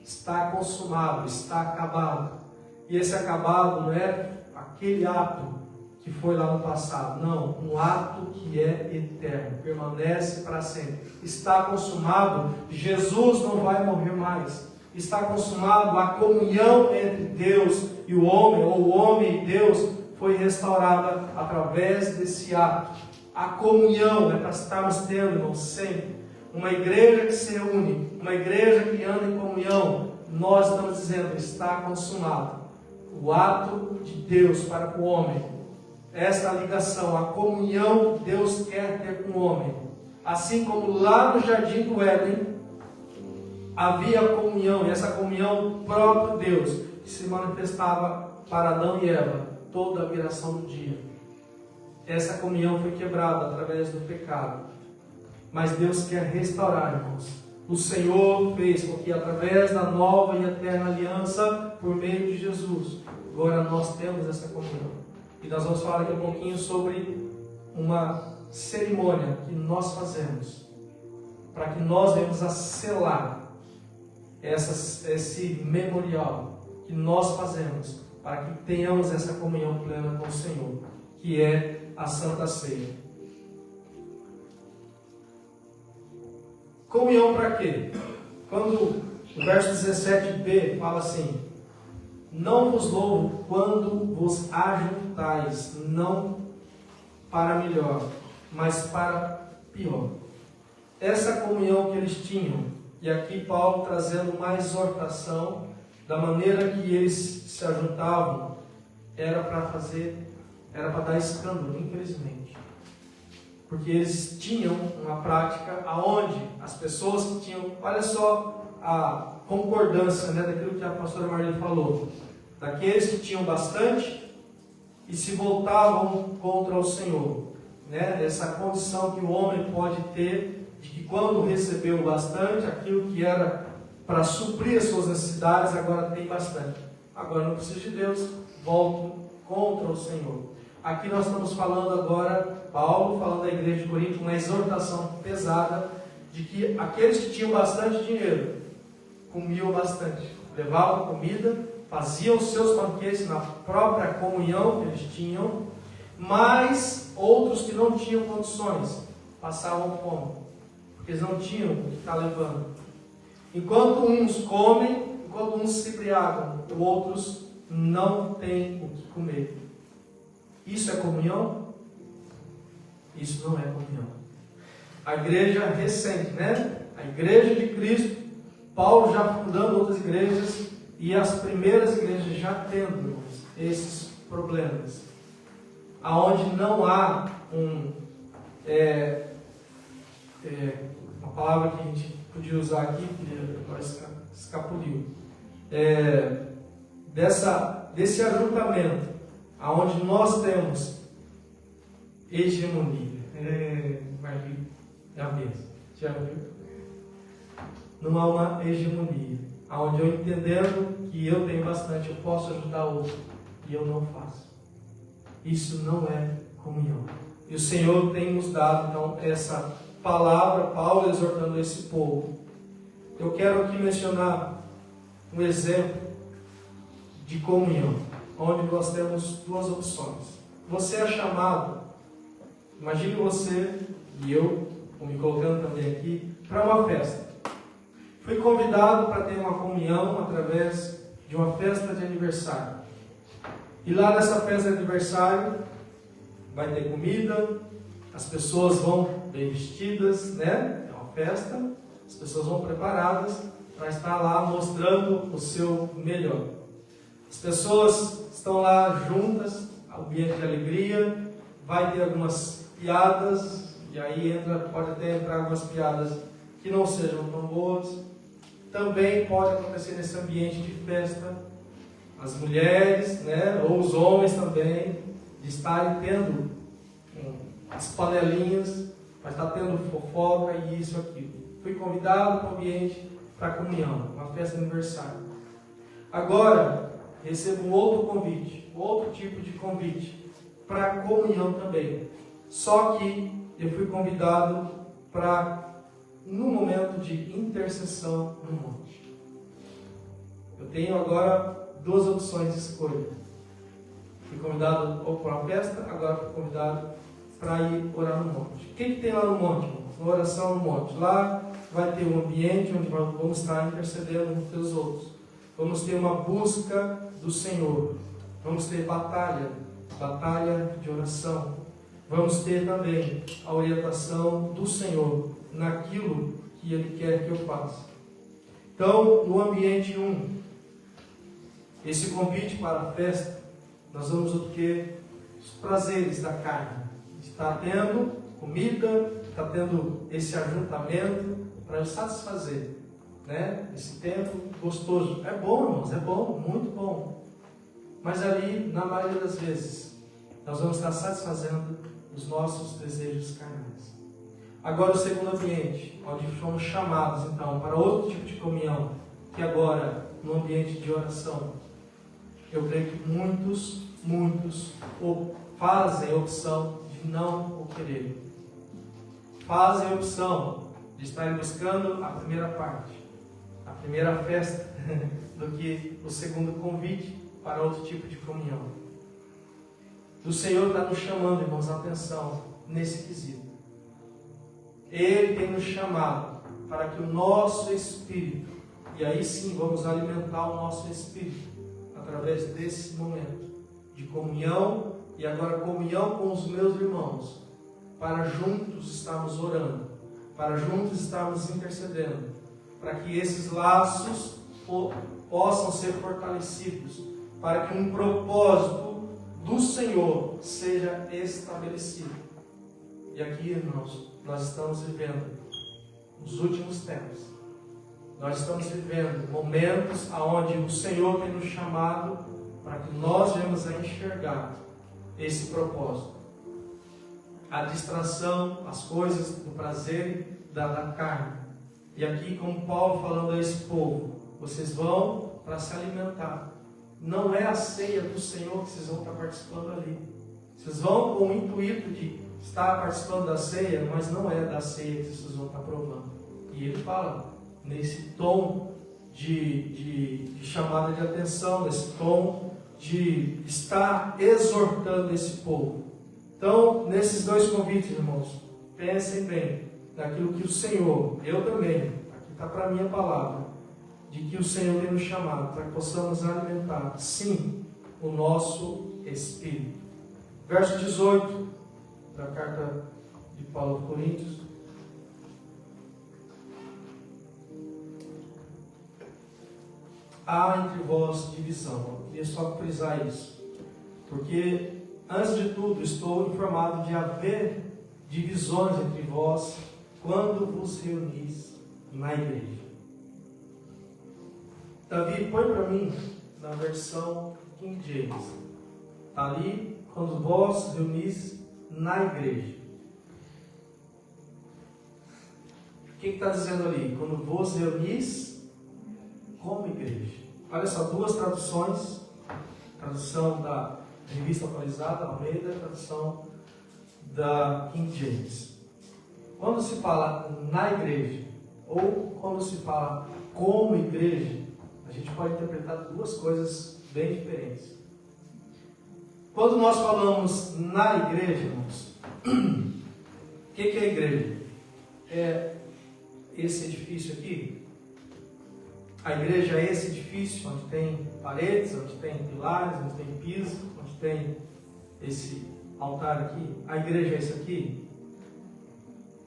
Está consumado, está acabado. E esse acabado não é aquele ato que foi lá no passado. Não, um ato que é eterno, permanece para sempre. Está consumado, Jesus não vai morrer mais. Está consumado, a comunhão entre Deus e o homem, ou o homem e Deus, foi restaurada através desse ato. A comunhão é para estarmos tendo, irmãos, sempre. Uma igreja que se reúne, uma igreja que anda em comunhão, nós estamos dizendo, está consumado. O ato de Deus para com o homem, esta ligação, a comunhão que Deus quer ter com o homem. Assim como lá no jardim do Éden, havia comunhão, e essa comunhão próprio Deus, que se manifestava para Adão e Eva, toda a viração do dia. Essa comunhão foi quebrada através do pecado. Mas Deus quer restaurar, irmãos. O Senhor fez com que através da nova e eterna aliança, por meio de Jesus, agora nós temos essa comunhão. E nós vamos falar aqui um pouquinho sobre uma cerimônia que nós fazemos, para que nós venhamos a selar esse memorial que nós fazemos, para que tenhamos essa comunhão plena com o Senhor, que é a Santa Ceia. Comunhão para quê? Quando o verso 17b fala assim, não vos louvo quando vos ajuntais, não para melhor, mas para pior. Essa comunhão que eles tinham, e aqui Paulo trazendo uma exortação da maneira que eles se ajuntavam, era para dar escândalo, infelizmente. Porque eles tinham uma prática aonde as pessoas que tinham, olha só a concordância, né, daquilo que a pastora Marli falou, daqueles que tinham bastante e se voltavam contra o Senhor, né, essa condição que o homem pode ter, de que quando recebeu bastante, aquilo que era para suprir as suas necessidades, agora tem bastante. Agora não precisa de Deus, voltam contra o Senhor. Aqui nós estamos falando agora, Paulo falando da igreja de Corinto, uma exortação pesada de que aqueles que tinham bastante dinheiro, comiam bastante, levavam comida, faziam os seus banquetes na própria comunhão que eles tinham, mas outros que não tinham condições, passavam fome, porque eles não tinham o que estar levando. Enquanto uns comem, enquanto uns se embriagam, outros não têm o que comer. Isso é comunhão? Isso não é comunhão. A igreja recente, né? A igreja de Cristo, Paulo já fundando outras igrejas e as primeiras igrejas já tendo, irmãos, esses problemas. Aonde não há uma palavra que a gente podia usar aqui, que agora escapuliu. Desse agrupamento, aonde nós temos hegemonia. É a mesma. Já viu? Não há uma hegemonia. Onde eu entendendo que eu tenho bastante, eu posso ajudar outro, e eu não faço. Isso não é comunhão. E o Senhor tem nos dado, então, essa palavra, Paulo exortando esse povo. Eu quero aqui mencionar um exemplo de comunhão, onde nós temos duas opções. Você é chamado, imagine você e eu, vou me colocando também aqui, para uma festa. Fui convidado para ter uma comunhão através de uma festa de aniversário. E lá nessa festa de aniversário vai ter comida, as pessoas vão bem vestidas, né? É uma festa, as pessoas vão preparadas para estar lá mostrando o seu melhor. As pessoas estão lá juntas, ambiente de alegria, vai ter algumas piadas, e aí pode até entrar algumas piadas que não sejam tão boas. Também pode acontecer nesse ambiente de festa, as mulheres, né, ou os homens também, de estarem tendo as panelinhas, vai estar tendo fofoca e isso aqui. Fui convidado para o ambiente para a comunhão, uma festa de aniversário. Agora, recebo um outro convite, outro tipo de convite, para a comunhão também. Só que eu fui convidado para, no momento de intercessão no monte. Eu tenho agora duas opções de escolha. Fui convidado ou para uma festa, agora fui convidado para ir orar no monte. O que tem lá no monte? Uma oração no monte. Lá vai ter um ambiente onde vamos estar intercedendo uns pelos outros. Vamos ter uma busca do Senhor. Vamos ter batalha de oração. Vamos ter também a orientação do Senhor naquilo que Ele quer que eu faça. Então, no ambiente 1, esse convite para a festa, nós vamos o que? Os prazeres da carne. Está tendo comida, está tendo esse ajuntamento para satisfazer, né? Esse tempo gostoso. É bom, irmãos, é bom, muito bom. Mas ali, na maioria das vezes, nós vamos estar satisfazendo os nossos desejos carnais. Agora o segundo ambiente, onde fomos chamados então para outro tipo de comunhão, que agora no ambiente de oração. Eu creio que muitos fazem a opção de não o querer. Fazem a opção de estarem buscando a primeira parte, a primeira festa, do que o segundo convite para outro tipo de comunhão. O Senhor está nos chamando, irmãos, a atenção nesse quesito. Ele tem nos chamado para que o nosso espírito, e aí sim vamos alimentar o nosso espírito, através desse momento de comunhão, e agora comunhão com os meus irmãos, para juntos estarmos orando, para juntos estarmos intercedendo, para que esses laços possam ser fortalecidos, para que um propósito do Senhor seja estabelecido. E aqui, irmãos, nós estamos vivendo os últimos tempos. Nós estamos vivendo momentos onde o Senhor tem nos chamado para que nós venhamos a enxergar esse propósito. A distração, as coisas do prazer da carne. E aqui, como Paulo falando a esse povo, vocês vão para se alimentar. Não é a ceia do Senhor que vocês vão estar participando ali. Vocês vão com o intuito de estar participando da ceia, mas não é da ceia que vocês vão estar provando. E ele fala nesse tom de chamada de atenção, nesse tom de estar exortando esse povo. Então, nesses dois convites, irmãos, pensem bem naquilo que o Senhor, eu também, aqui está para mim a palavra, de que o Senhor tem nos chamado para que possamos alimentar, sim, o nosso espírito. Verso 18 da carta de Paulo aos Coríntios. há entre vós divisão. Eu queria só frisar isso. Porque, antes de tudo, estou informado de haver divisões entre vós quando vos reunis na igreja. Davi, põe para mim na versão King James. Está ali, quando vós reunis na igreja. O que está dizendo ali? Quando vos reunis como igreja. Olha só, duas traduções. Tradução da Revista Atualizada, Almeida, tradução da King James. Quando se fala na igreja, ou quando se fala como igreja, a gente pode interpretar duas coisas bem diferentes. Quando nós falamos na igreja, irmãos, o que é a igreja? É esse edifício aqui? A igreja é esse edifício onde tem paredes, onde tem pilares, onde tem piso, onde tem esse altar aqui? A igreja é isso aqui?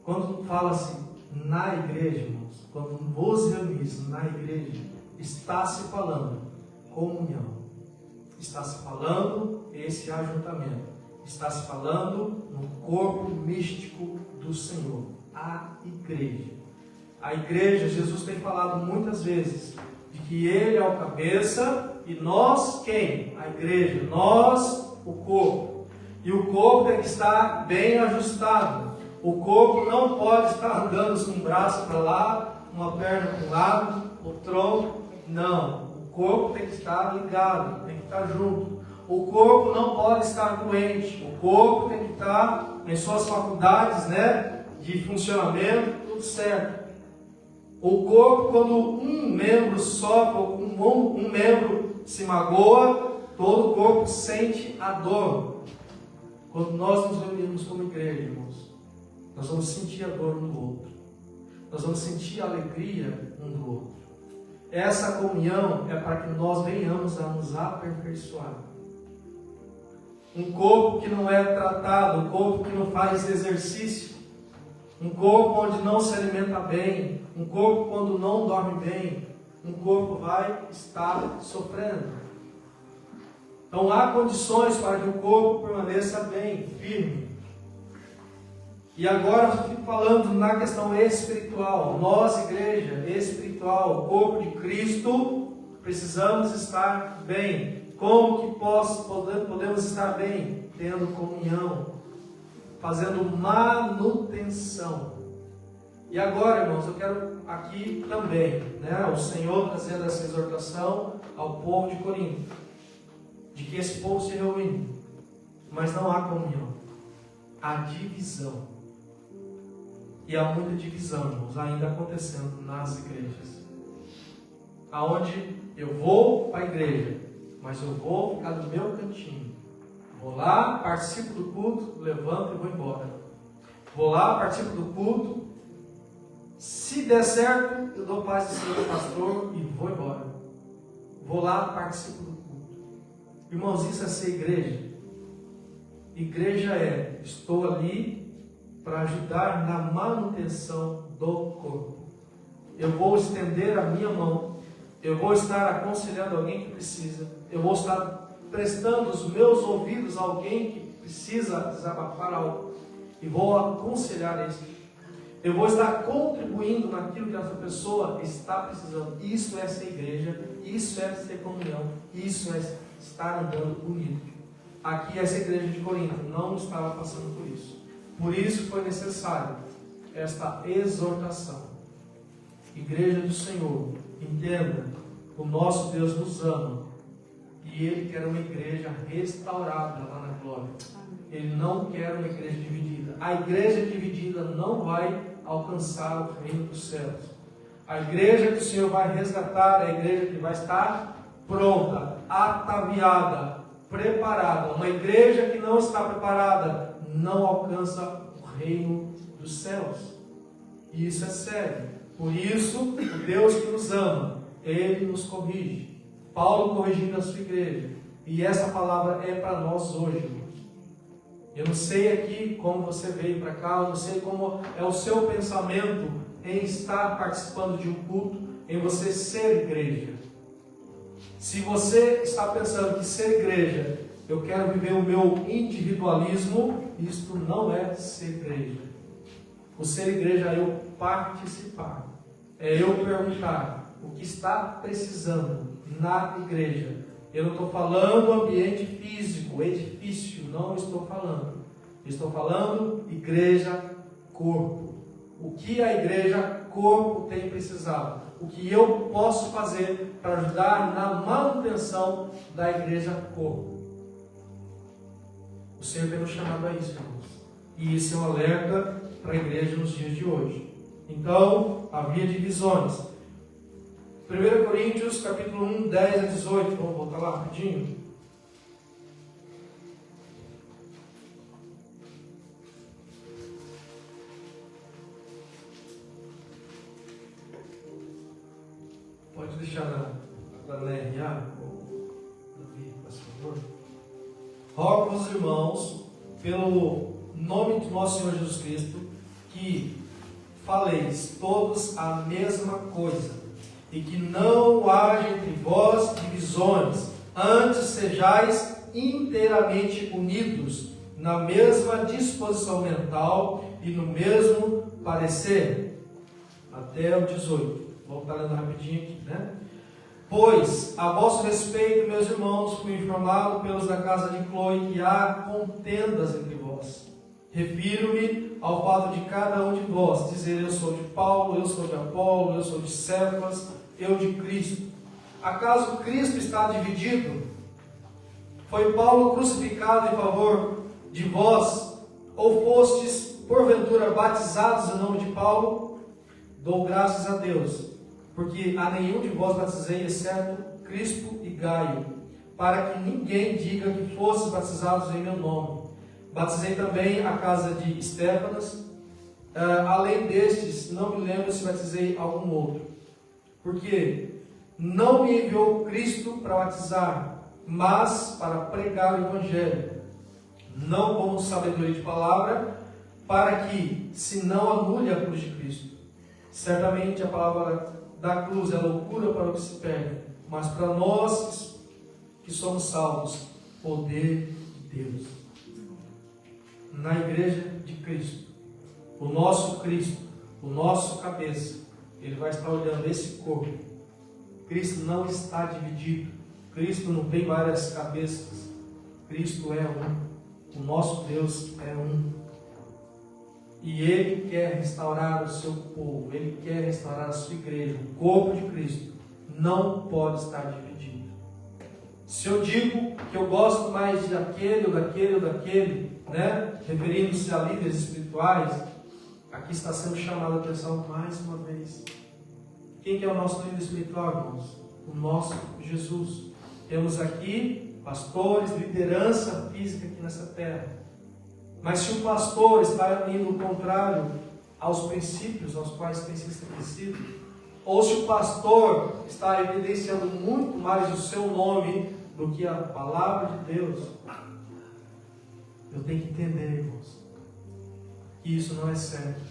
Quando fala-se na igreja, irmãos, quando vos reunis na igreja, está se falando comunhão, está se falando esse ajuntamento, está se falando no corpo místico do Senhor, a igreja. A igreja, Jesus tem falado muitas vezes de que Ele é o cabeça e nós quem? A igreja, nós o corpo. E o corpo tem que estar bem ajustado. O corpo não pode estar andando com um braço para lá, uma perna para um lado, o tronco. Não. O corpo tem que estar ligado, tem que estar junto. O corpo não pode estar doente. O corpo tem que estar em suas faculdades, de funcionamento, tudo certo. O corpo, quando um membro sofre, ou um membro se magoa, todo o corpo sente a dor. Quando nós nos reunimos como igreja, irmãos, nós vamos sentir a dor um do outro. Nós vamos sentir a alegria um do outro. Essa comunhão é para que nós venhamos a nos aperfeiçoar. Um corpo que não é tratado, um corpo que não faz exercício, um corpo onde não se alimenta bem, um corpo quando não dorme bem, um corpo vai estar sofrendo. Então há condições para que o corpo permaneça bem, firme. E agora eu fico falando na questão espiritual. Nós, igreja espiritual, o corpo de Cristo, precisamos estar bem. Como que podemos estar bem? Tendo comunhão, fazendo manutenção. E agora, irmãos, eu quero aqui também, o Senhor trazendo essa exortação ao povo de Corinto, de que esse povo se reúne, mas não há comunhão, há divisão. E há muita divisão, irmãos, ainda acontecendo nas igrejas. Aonde eu vou para a igreja, mas eu vou ficar no meu cantinho. Vou lá, participo do culto, levanto e vou embora. Vou lá, participo do culto. Se der certo, eu dou paz de ser pastor e vou embora. Vou lá, participo do culto. Irmãos, isso é ser igreja. Igreja é, estou ali para ajudar na manutenção do corpo. Eu vou estender a minha mão. Eu vou estar aconselhando alguém que precisa. Eu vou estar prestando os meus ouvidos a alguém que precisa desabafar algo. E vou aconselhar isso. Eu vou estar contribuindo naquilo que essa pessoa está precisando. Isso é ser igreja. Isso é ser comunhão. Isso é estar andando unido. Aqui essa igreja de Corinto não estava passando por isso. Por isso foi necessário esta exortação. Igreja do Senhor, entenda, o nosso Deus nos ama e Ele quer uma igreja restaurada lá na glória. Ele não quer uma igreja dividida. A igreja dividida não vai alcançar o reino dos céus. A igreja que o Senhor vai resgatar é a igreja que vai estar pronta, ataviada, preparada. Uma igreja que não está preparada não alcança o reino dos céus. E isso é sério. Por isso, o Deus que nos ama, Ele nos corrige. Paulo corrigindo a sua igreja. E essa palavra é para nós hoje, irmãos. Eu não sei aqui como você veio para cá, eu não sei como é o seu pensamento em estar participando de um culto, em você ser igreja. Se você está pensando que ser igreja, eu quero viver o meu individualismo, isto não é ser igreja. O ser igreja é eu participar, é eu perguntar o que está precisando na igreja. Eu não estou falando ambiente físico, edifício, não estou falando. Estou falando igreja, corpo. O que a igreja, corpo, tem precisado? O que eu posso fazer para ajudar na manutenção da igreja, corpo? O Senhor tem nos chamado a isso, irmãos. E isso é um alerta para a igreja nos dias de hoje. Então, havia divisões. 1 Coríntios, capítulo 1, 10 a 18. Vamos voltar lá rapidinho. Pode deixar na RA, por favor. Rogo aos irmãos, pelo nome do nosso Senhor Jesus Cristo, que faleis todos a mesma coisa, e que não haja entre vós divisões, antes sejais inteiramente unidos na mesma disposição mental e no mesmo parecer. Até o 18. Vou estar lendo rapidinho aqui, né? Pois, a vosso respeito, meus irmãos, fui informado pelos da casa de Cloe que há contendas entre vós. Refiro-me ao fato de cada um de vós dizer: eu sou de Paulo, eu sou de Apolo, eu sou de Cefas, eu de Cristo. Acaso Cristo está dividido? Foi Paulo crucificado em favor de vós? Ou fostes, porventura, batizados em nome de Paulo? Dou graças a Deus, porque a nenhum de vós batizei, exceto Crispo e Gaio, para que ninguém diga que fostes batizados em meu nome. Batizei também a casa de Estéfanas. Além destes, não me lembro se batizei algum outro. Porque não me enviou Cristo para batizar, mas para pregar o Evangelho, não como sabedoria de palavra, para que se não anule a cruz de Cristo. Certamente a palavra da cruz é loucura para o que se perde, mas para nós que somos salvos, poder de Deus. Na igreja de Cristo, o nosso cabeça, ele vai estar olhando esse corpo. Cristo não está dividido, Cristo não tem várias cabeças, Cristo é um, o nosso Deus é um. E Ele quer restaurar o seu povo, Ele quer restaurar a sua igreja. O corpo de Cristo não pode estar dividido. Se eu digo que eu gosto mais de aquele ou daquele ou daquele, né, referindo-se a líderes espirituais, aqui está sendo chamada a atenção mais uma vez. Quem que é o nosso líder espiritual, irmãos? O nosso Jesus. Temos aqui pastores, liderança física aqui nessa terra. Mas se o pastor está indo contrário aos princípios aos quais tem sido estabelecido, ou se o pastor está evidenciando muito mais o seu nome do que a palavra de Deus, eu tenho que entender, irmãos, que isso não é certo.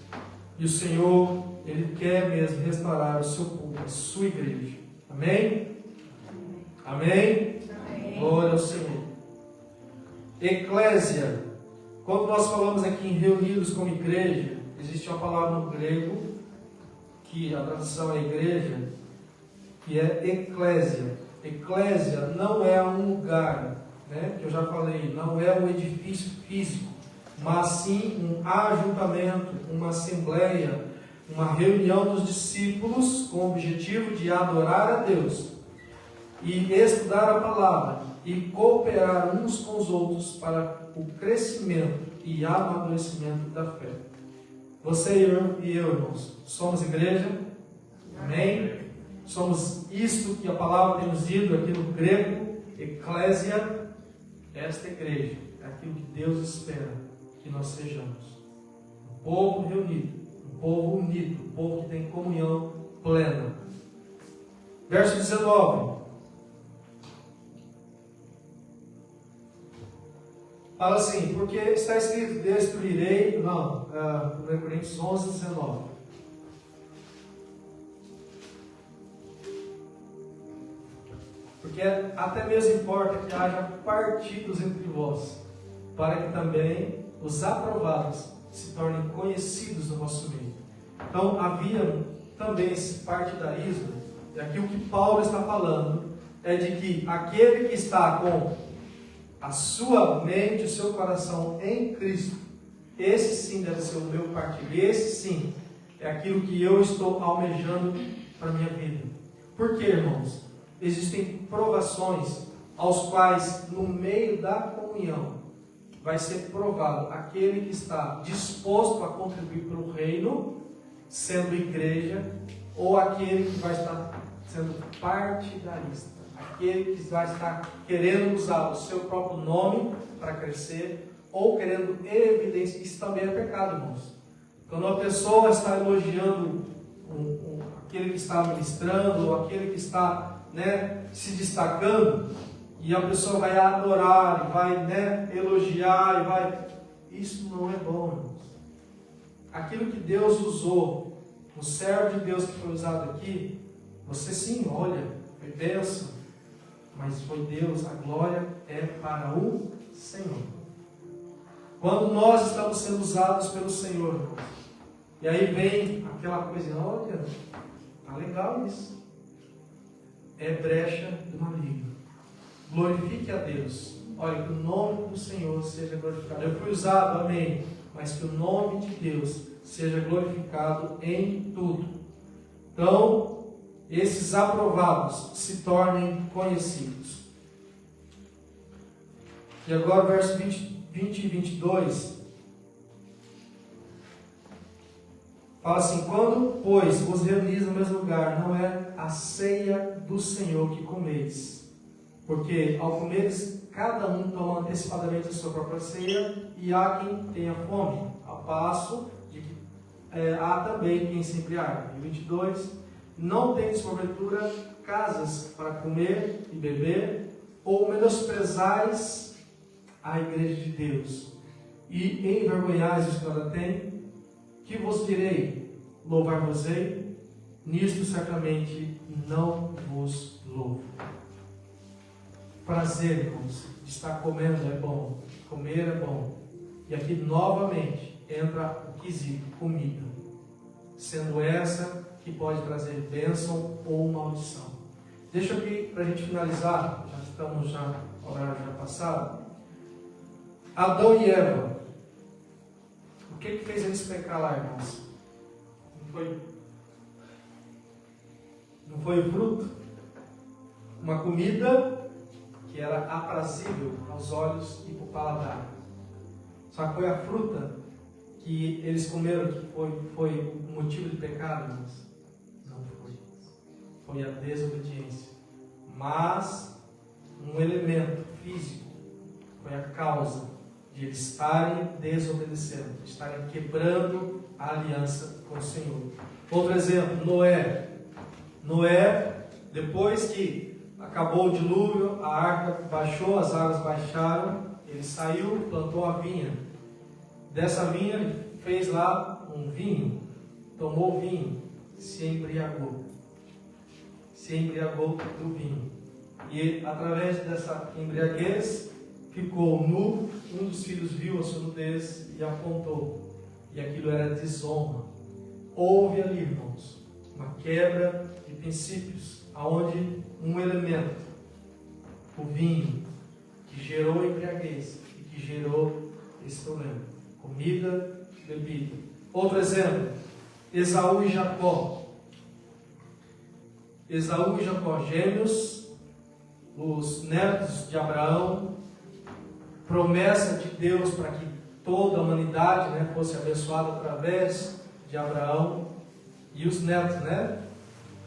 E o Senhor, Ele quer mesmo restaurar o seu povo, a sua igreja. Amém? Amém? Amém. Glória ao Senhor. Eclésia. Quando nós falamos aqui em reunidos como igreja, existe uma palavra no grego, que a tradução é igreja, que é eclésia. Eclésia não é um lugar, né, que eu já falei, não é um edifício físico, mas sim um ajuntamento, uma assembleia, uma reunião dos discípulos com o objetivo de adorar a Deus e estudar a palavra e cooperar uns com os outros para o crescimento e amadurecimento da fé. Você e eu, irmãos, somos igreja? Amém? Somos isto que a palavra tem nos dito aqui no grego, eclésia, esta igreja, é aquilo que Deus espera que nós sejamos. Um povo reunido, um povo unido, um povo que tem comunhão plena. Verso 19. Fala assim, porque está escrito, destruirei, 1 Coríntios 11, 19. Porque até mesmo importa que haja partidos entre vós, para que também os aprovados se tornem conhecidos no vosso meio. Então havia também esse partidarismo, e aqui o que Paulo está falando é de que aquele que está com a sua mente, o seu coração em Cristo, esse sim deve ser o meu partido, esse sim é aquilo que eu estou almejando para a minha vida. Por quê, irmãos? Existem provações aos quais, no meio da comunhão, vai ser provado aquele que está disposto a contribuir para o reino, sendo igreja, ou aquele que vai estar sendo partidarista, aquele que vai estar querendo usar o seu próprio nome para crescer, ou querendo evidência. Isso também é pecado, irmãos. Quando uma pessoa está elogiando aquele que está ministrando, ou aquele que está, se destacando, e a pessoa vai adorar, vai, elogiar, isso não é bom, irmãos. Aquilo que Deus usou, o servo de Deus que foi usado aqui, você sim, olha, foi bênção, mas foi Deus, a glória é para o Senhor. Quando nós estamos sendo usados pelo Senhor, irmãos, e aí vem aquela coisa, olha, tá legal isso, é brecha do maligno. Glorifique a Deus. Olha, que o nome do Senhor seja glorificado. Eu fui usado, amém. Mas que o nome de Deus seja glorificado em tudo. Então, esses aprovados se tornem conhecidos. E agora, verso 20 e 22. Fala assim: quando, pois, vos reunis no mesmo lugar, não é a ceia do Senhor que comeis. Porque ao comeres, cada um toma antecipadamente a sua própria ceia, e há quem tenha fome, ao passo de que há também quem se embriague. E 22, não tendes porventura casas para comer e beber, ou menosprezais a igreja de Deus, e envergonhais os que nada têm, que vos direi, louvar-vos-ei, nisto certamente não vos louvo. Prazer, irmãos, de estar comendo é bom, comer é bom. E aqui novamente entra o quesito, comida, sendo essa que pode trazer bênção ou maldição. Deixa aqui para a gente finalizar, já estamos o horário já passado. Adão e Eva, o que fez eles pecar lá, irmãos? Não foi o fruto? Uma comida que era aprazível aos olhos e para o paladar. Só que foi a fruta que eles comeram que foi o motivo de pecado, irmãos? Não foi. Foi a desobediência. Mas um elemento físico foi a causa de eles estarem desobedecendo, de estarem quebrando a aliança com o Senhor. Outro exemplo, Noé. Noé, depois que acabou o dilúvio, a arca baixou, as águas baixaram, ele saiu, plantou a vinha. Dessa vinha ele fez lá um vinho, tomou o vinho, se embriagou do vinho. E através dessa embriaguez, ficou nu, um dos filhos viu a sua nudez e apontou. E aquilo era desonra. Houve ali, irmãos, uma quebra de princípios, aonde um elemento, o vinho, que gerou embriaguez e que gerou esse problema. Comida, bebida. Outro exemplo, Esaú e Jacó. Esaú e Jacó, gêmeos, os netos de Abraão, promessa de Deus para que toda a humanidade fosse abençoada através de Abraão. E os netos,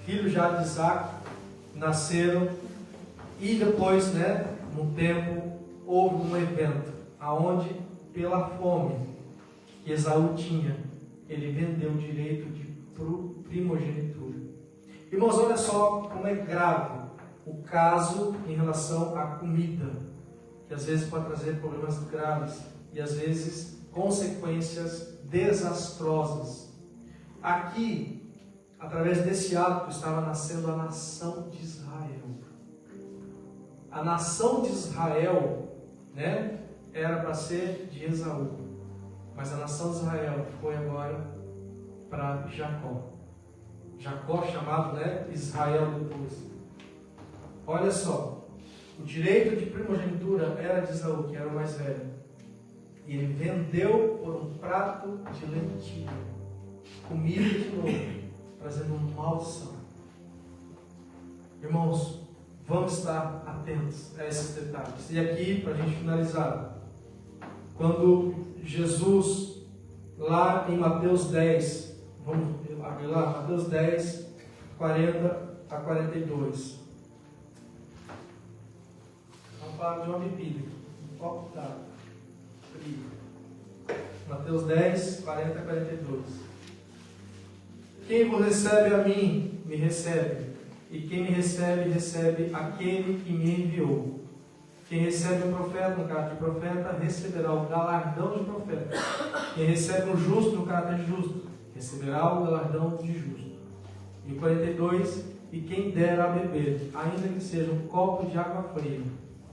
filhos já de Isaac, nasceram. E depois, num tempo, houve um evento, aonde, pela fome que Esaú tinha, ele vendeu o direito de primogenitura. Irmãos, olha só como é grave o caso em relação à comida, que às vezes pode trazer problemas graves e às vezes consequências desastrosas. Aqui, através desse ato, estava nascendo a nação de Israel. a nação de Israel, né, era para ser de Esaú, mas a nação de Israel foi agora para Jacó. Jacó chamado, né, Israel depois. Olha só, o direito de primogenitura era de Esaú, que era o mais velho. E ele vendeu por um prato de lentilha, comida de novo, trazendo maldição. Irmãos, vamos estar atentos a esses detalhes. E aqui, para a gente finalizar, quando Jesus, lá em Mateus 10, vamos abrir lá, Mateus 10, 40 a 42. Vamos falar de uma bebida, um copo d'água. Mateus 10, 40 a 42. Quem vos recebe a mim, me recebe. E quem me recebe, recebe aquele que me enviou. Quem recebe um profeta, no caráter de profeta, receberá o galardão de profeta. Quem recebe um justo, no caráter de justo, receberá o galardão de justo. E 42. E quem der a beber, ainda que seja um copo de água fria,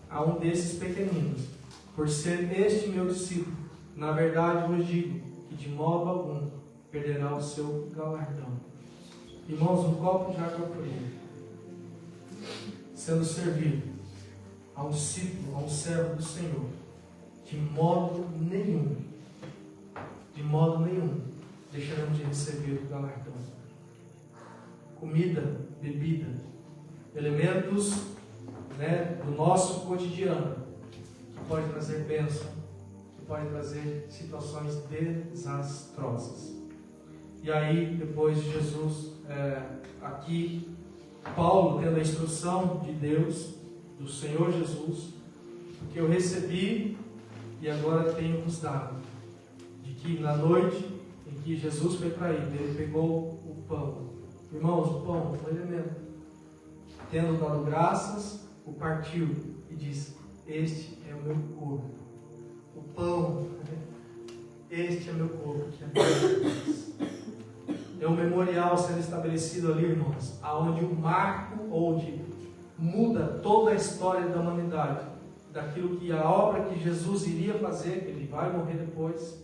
a um desses pequeninos, por ser este meu discípulo, na verdade vos digo que de modo algum perderá o seu galardão. Irmãos, um copo de água fria sendo servido a um discípulo, a um servo do Senhor, de modo nenhum deixaremos de receber o galardão. Comida, bebida, elementos, né, do nosso cotidiano, que pode trazer bênção, que pode trazer situações desastrosas. E aí, depois de Jesus, aqui, Paulo tendo a instrução de Deus, do Senhor Jesus, que eu recebi e agora tenho vos dado, de que na noite em que Jesus foi traído, ele pegou o pão. Irmãos, o pão foi um elemento. Tendo dado graças, o partiu e disse: este é o meu corpo. O pão, este é meu corpo, que é meu. É um memorial sendo estabelecido ali, irmãos, aonde o marco, onde muda toda a história da humanidade, daquilo que a obra que Jesus iria fazer, ele vai morrer depois.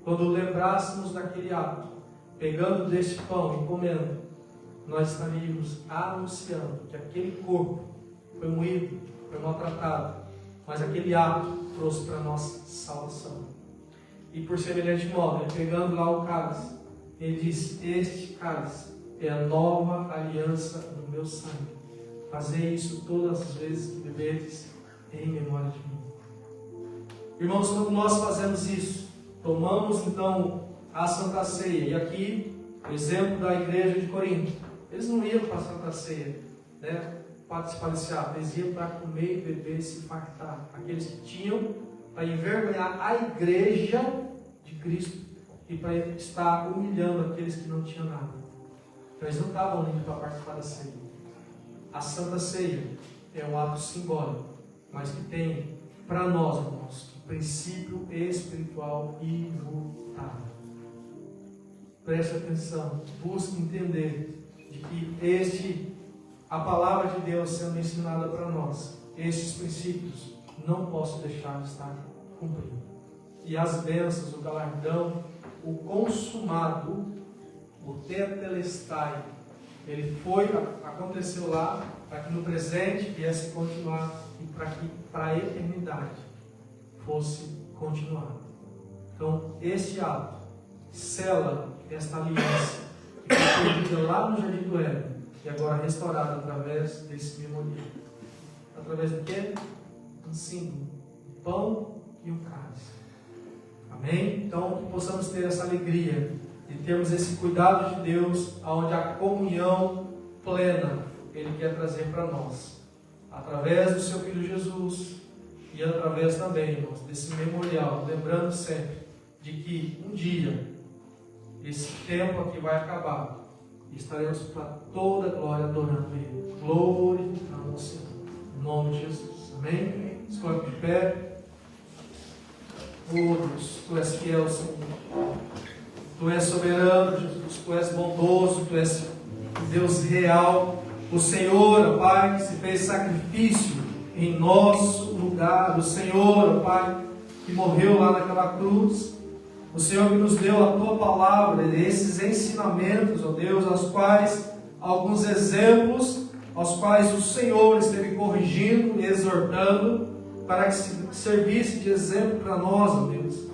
Quando lembrássemos daquele ato, pegando deste pão e comendo, nós estaríamos anunciando que aquele corpo foi moído, foi maltratado, mas aquele ato trouxe para nós salvação. E por semelhante modo, ele pegando lá o cálice, ele diz: este cálice é a nova aliança no meu sangue. Fazei isso todas as vezes que beberdes em memória de mim. Irmãos, quando nós fazemos isso, tomamos então a Santa Ceia. E aqui, o exemplo da igreja de Corinto. Eles não iam para a Santa Ceia, né, participar desse ato. Eles iam para comer, beber e se fartar. Aqueles que tinham para envergonhar a igreja de Cristo e para estar humilhando aqueles que não tinham nada. Então eles não estavam indo para participar da ceia. A Santa Ceia é um ato simbólico, mas que tem para nós, irmãos, um princípio espiritual imutável. Preste atenção, busque entender de que a palavra de Deus sendo ensinada para nós, estes princípios não posso deixar de estar cumprindo. E as bênçãos, o galardão, o consumado, o tetelestai, ele aconteceu lá para que no presente viesse continuar e para que para a eternidade fosse continuado. Então, este ato sela esta aliança que foi perdida lá no Jardim do Éden e agora restaurada através desse memorial. Através do quê? Um símbolo, um pão e um cálice. Amém? Então, que possamos ter essa alegria de termos esse cuidado de Deus, onde a comunhão plena Ele quer trazer para nós, através do Seu Filho Jesus e através também, irmãos, desse memorial, lembrando sempre de que um dia esse tempo aqui vai acabar e estaremos para toda a glória adorando Ele, glorificando o Senhor, em nome de Jesus. Amém? Escolhe de pé. Oh Deus, Tu és fiel, Senhor. Tu és soberano, Jesus. Tu és bondoso. Tu és Deus real. O Senhor, Pai, que se fez sacrifício em nosso lugar. O Senhor, ó Pai, que morreu lá naquela cruz, o Senhor que nos deu a Tua palavra, esses ensinamentos, ó Deus, aos quais, alguns exemplos, aos quais o Senhor esteve corrigindo e exortando, para que servisse de exemplo para nós, ó Deus.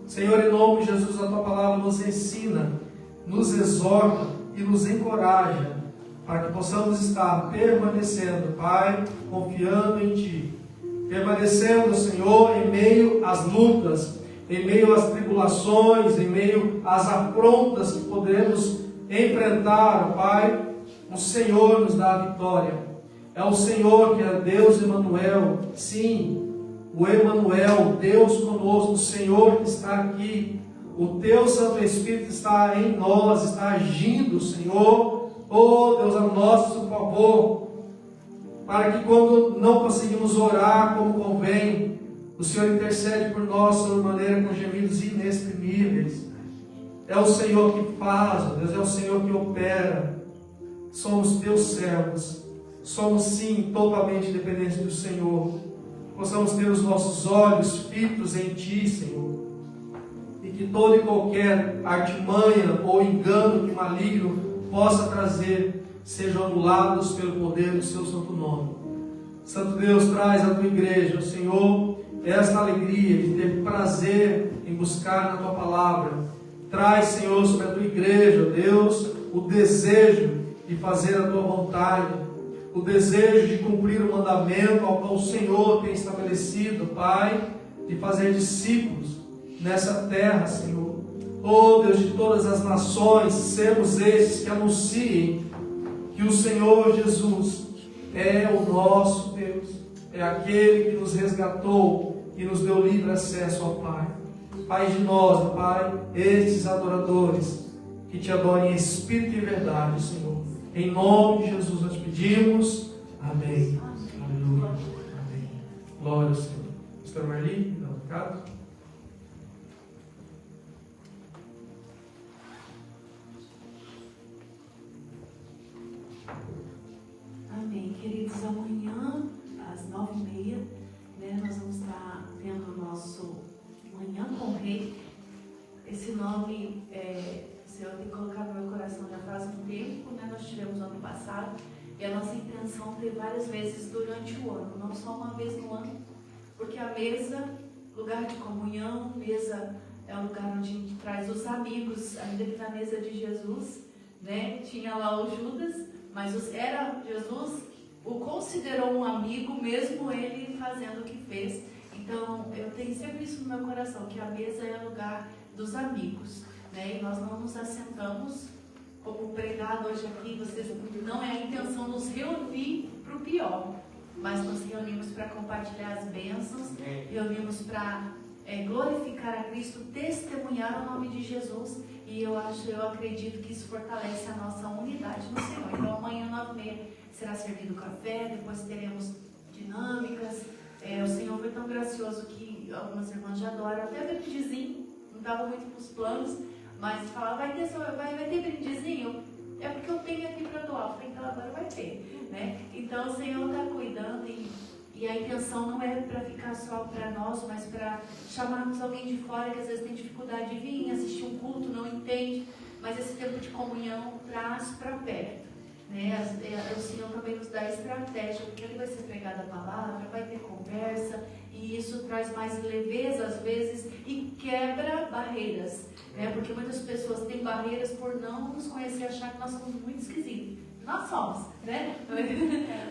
Senhor, em nome de Jesus, a Tua palavra nos ensina, nos exorta e nos encoraja, para que possamos estar permanecendo, Pai, confiando em Ti, permanecendo, Senhor, em meio às lutas, em meio às tribulações, em meio às afrontas que podemos enfrentar, Pai. O Senhor nos dá a vitória. É o Senhor que é Deus Emanuel. Sim, o Emanuel, Deus conosco, o Senhor que está aqui. O Teu Santo Espírito está em nós, está agindo, Senhor. Oh Deus, a nosso favor, para que quando não conseguimos orar como convém, o Senhor intercede por nós sobre maneira com gemidos inexprimíveis. É o Senhor que faz, oh Deus, é o Senhor que opera. Somos Teus servos, somos sim totalmente dependentes do Senhor. Possamos ter os nossos olhos fitos em Ti, Senhor, e que toda e qualquer artimanha ou engano que o maligno possa trazer sejam anulados pelo poder do Seu santo nome. Santo Deus, traz à Tua igreja, Senhor, esta alegria de ter prazer em buscar na Tua palavra. Traz, Senhor, sobre a Tua igreja, Deus, o desejo de fazer a Tua vontade, o desejo de cumprir o mandamento ao qual o Senhor tem estabelecido, Pai, de fazer discípulos nessa terra, Senhor. Oh Deus, de todas as nações, sermos esses que anunciem que o Senhor Jesus é o nosso Deus, é aquele que nos resgatou e nos deu livre acesso ao Pai. Pai de nós, ó Pai, estes adoradores que Te adorem em espírito e verdade, Senhor. Em nome de Jesus nós pedimos. Amém. Aleluia. Amém. Glória ao Senhor. Pastor Marli, dá um recado. Amém. Queridos, amanhã, às 9h30, nós vamos estar tendo o nosso Manhã com o Rei. Esse nome, o Senhor tem colocado no meu coração já faz um tempo, nós tivemos no ano passado, e a nossa intenção é ter várias vezes durante o ano, não só uma vez no ano, porque a mesa, lugar de comunhão, mesa é o lugar onde a gente traz os amigos, ainda que na mesa de Jesus, tinha lá o Judas, mas era Jesus o considerou um amigo, mesmo ele fazendo o que fez. Então, eu tenho sempre isso no meu coração, que a mesa é o lugar dos amigos, e nós não nos assentamos, como pregado hoje aqui, não é a intenção nos reunir para o pior, mas nos reunimos para compartilhar as bênçãos, reunimos para glorificar a Cristo, testemunhar o nome de Jesus, e eu acredito que isso fortalece a nossa unidade no Senhor. Então amanhã 9h30 será servido café, depois teremos dinâmicas. O Senhor foi tão gracioso que algumas irmãs já adoram, até brindezinho, não estava muito nos planos, mas falava, vai ter brindezinho? É porque eu tenho aqui para doar. Eu falei, então agora vai ter, Então o Senhor está cuidando e a intenção não é para ficar só para nós, mas para chamarmos alguém de fora que às vezes tem dificuldade de vir assistir um culto, não entende, mas esse tempo de comunhão traz para perto. O Senhor também nos dá estratégia, porque ali vai ser pregada a palavra, vai ter conversa, e isso traz mais leveza às vezes e quebra barreiras, porque muitas pessoas têm barreiras por não nos conhecer, achar que nós somos muito esquisitos. Nós somos,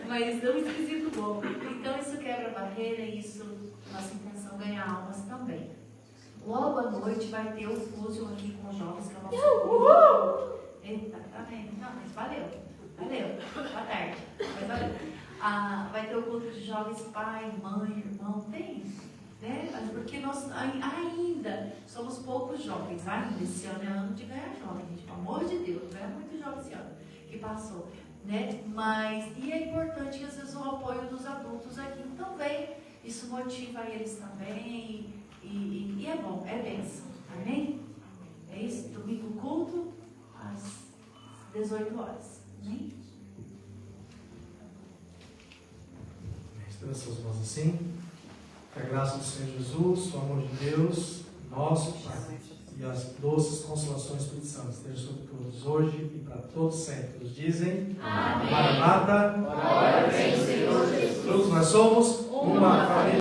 mas não esquisito bom. Então isso quebra barreira e isso, nossa intenção é ganhar almas também. Logo à noite vai ter o fúzio aqui com os jovens, que é o nosso culto. Eita, tá vendo? Não, mas valeu, boa tarde, mas valeu. Vai ter o culto de jovens, pai, mãe, irmão, tem, porque nós ainda somos poucos jovens, ainda esse ano é ano de ganhar jovem, gente, pelo amor de Deus, não é muito jovem esse ano que passou, e é importante que às vezes o apoio dos adultos aqui também, isso motiva eles também, e é bom, é bênção, amém? É isso, domingo culto, às 18 horas, amém? as suas mãos assim. Que a graça do Senhor Jesus, o amor de Deus, nosso Pai, e as doces consolações do Espírito Santo estejam sobre todos hoje e para todos sempre. Todos dizem: Amém. Maranata. Ora vem, Senhor Jesus. Todos nós somos uma família.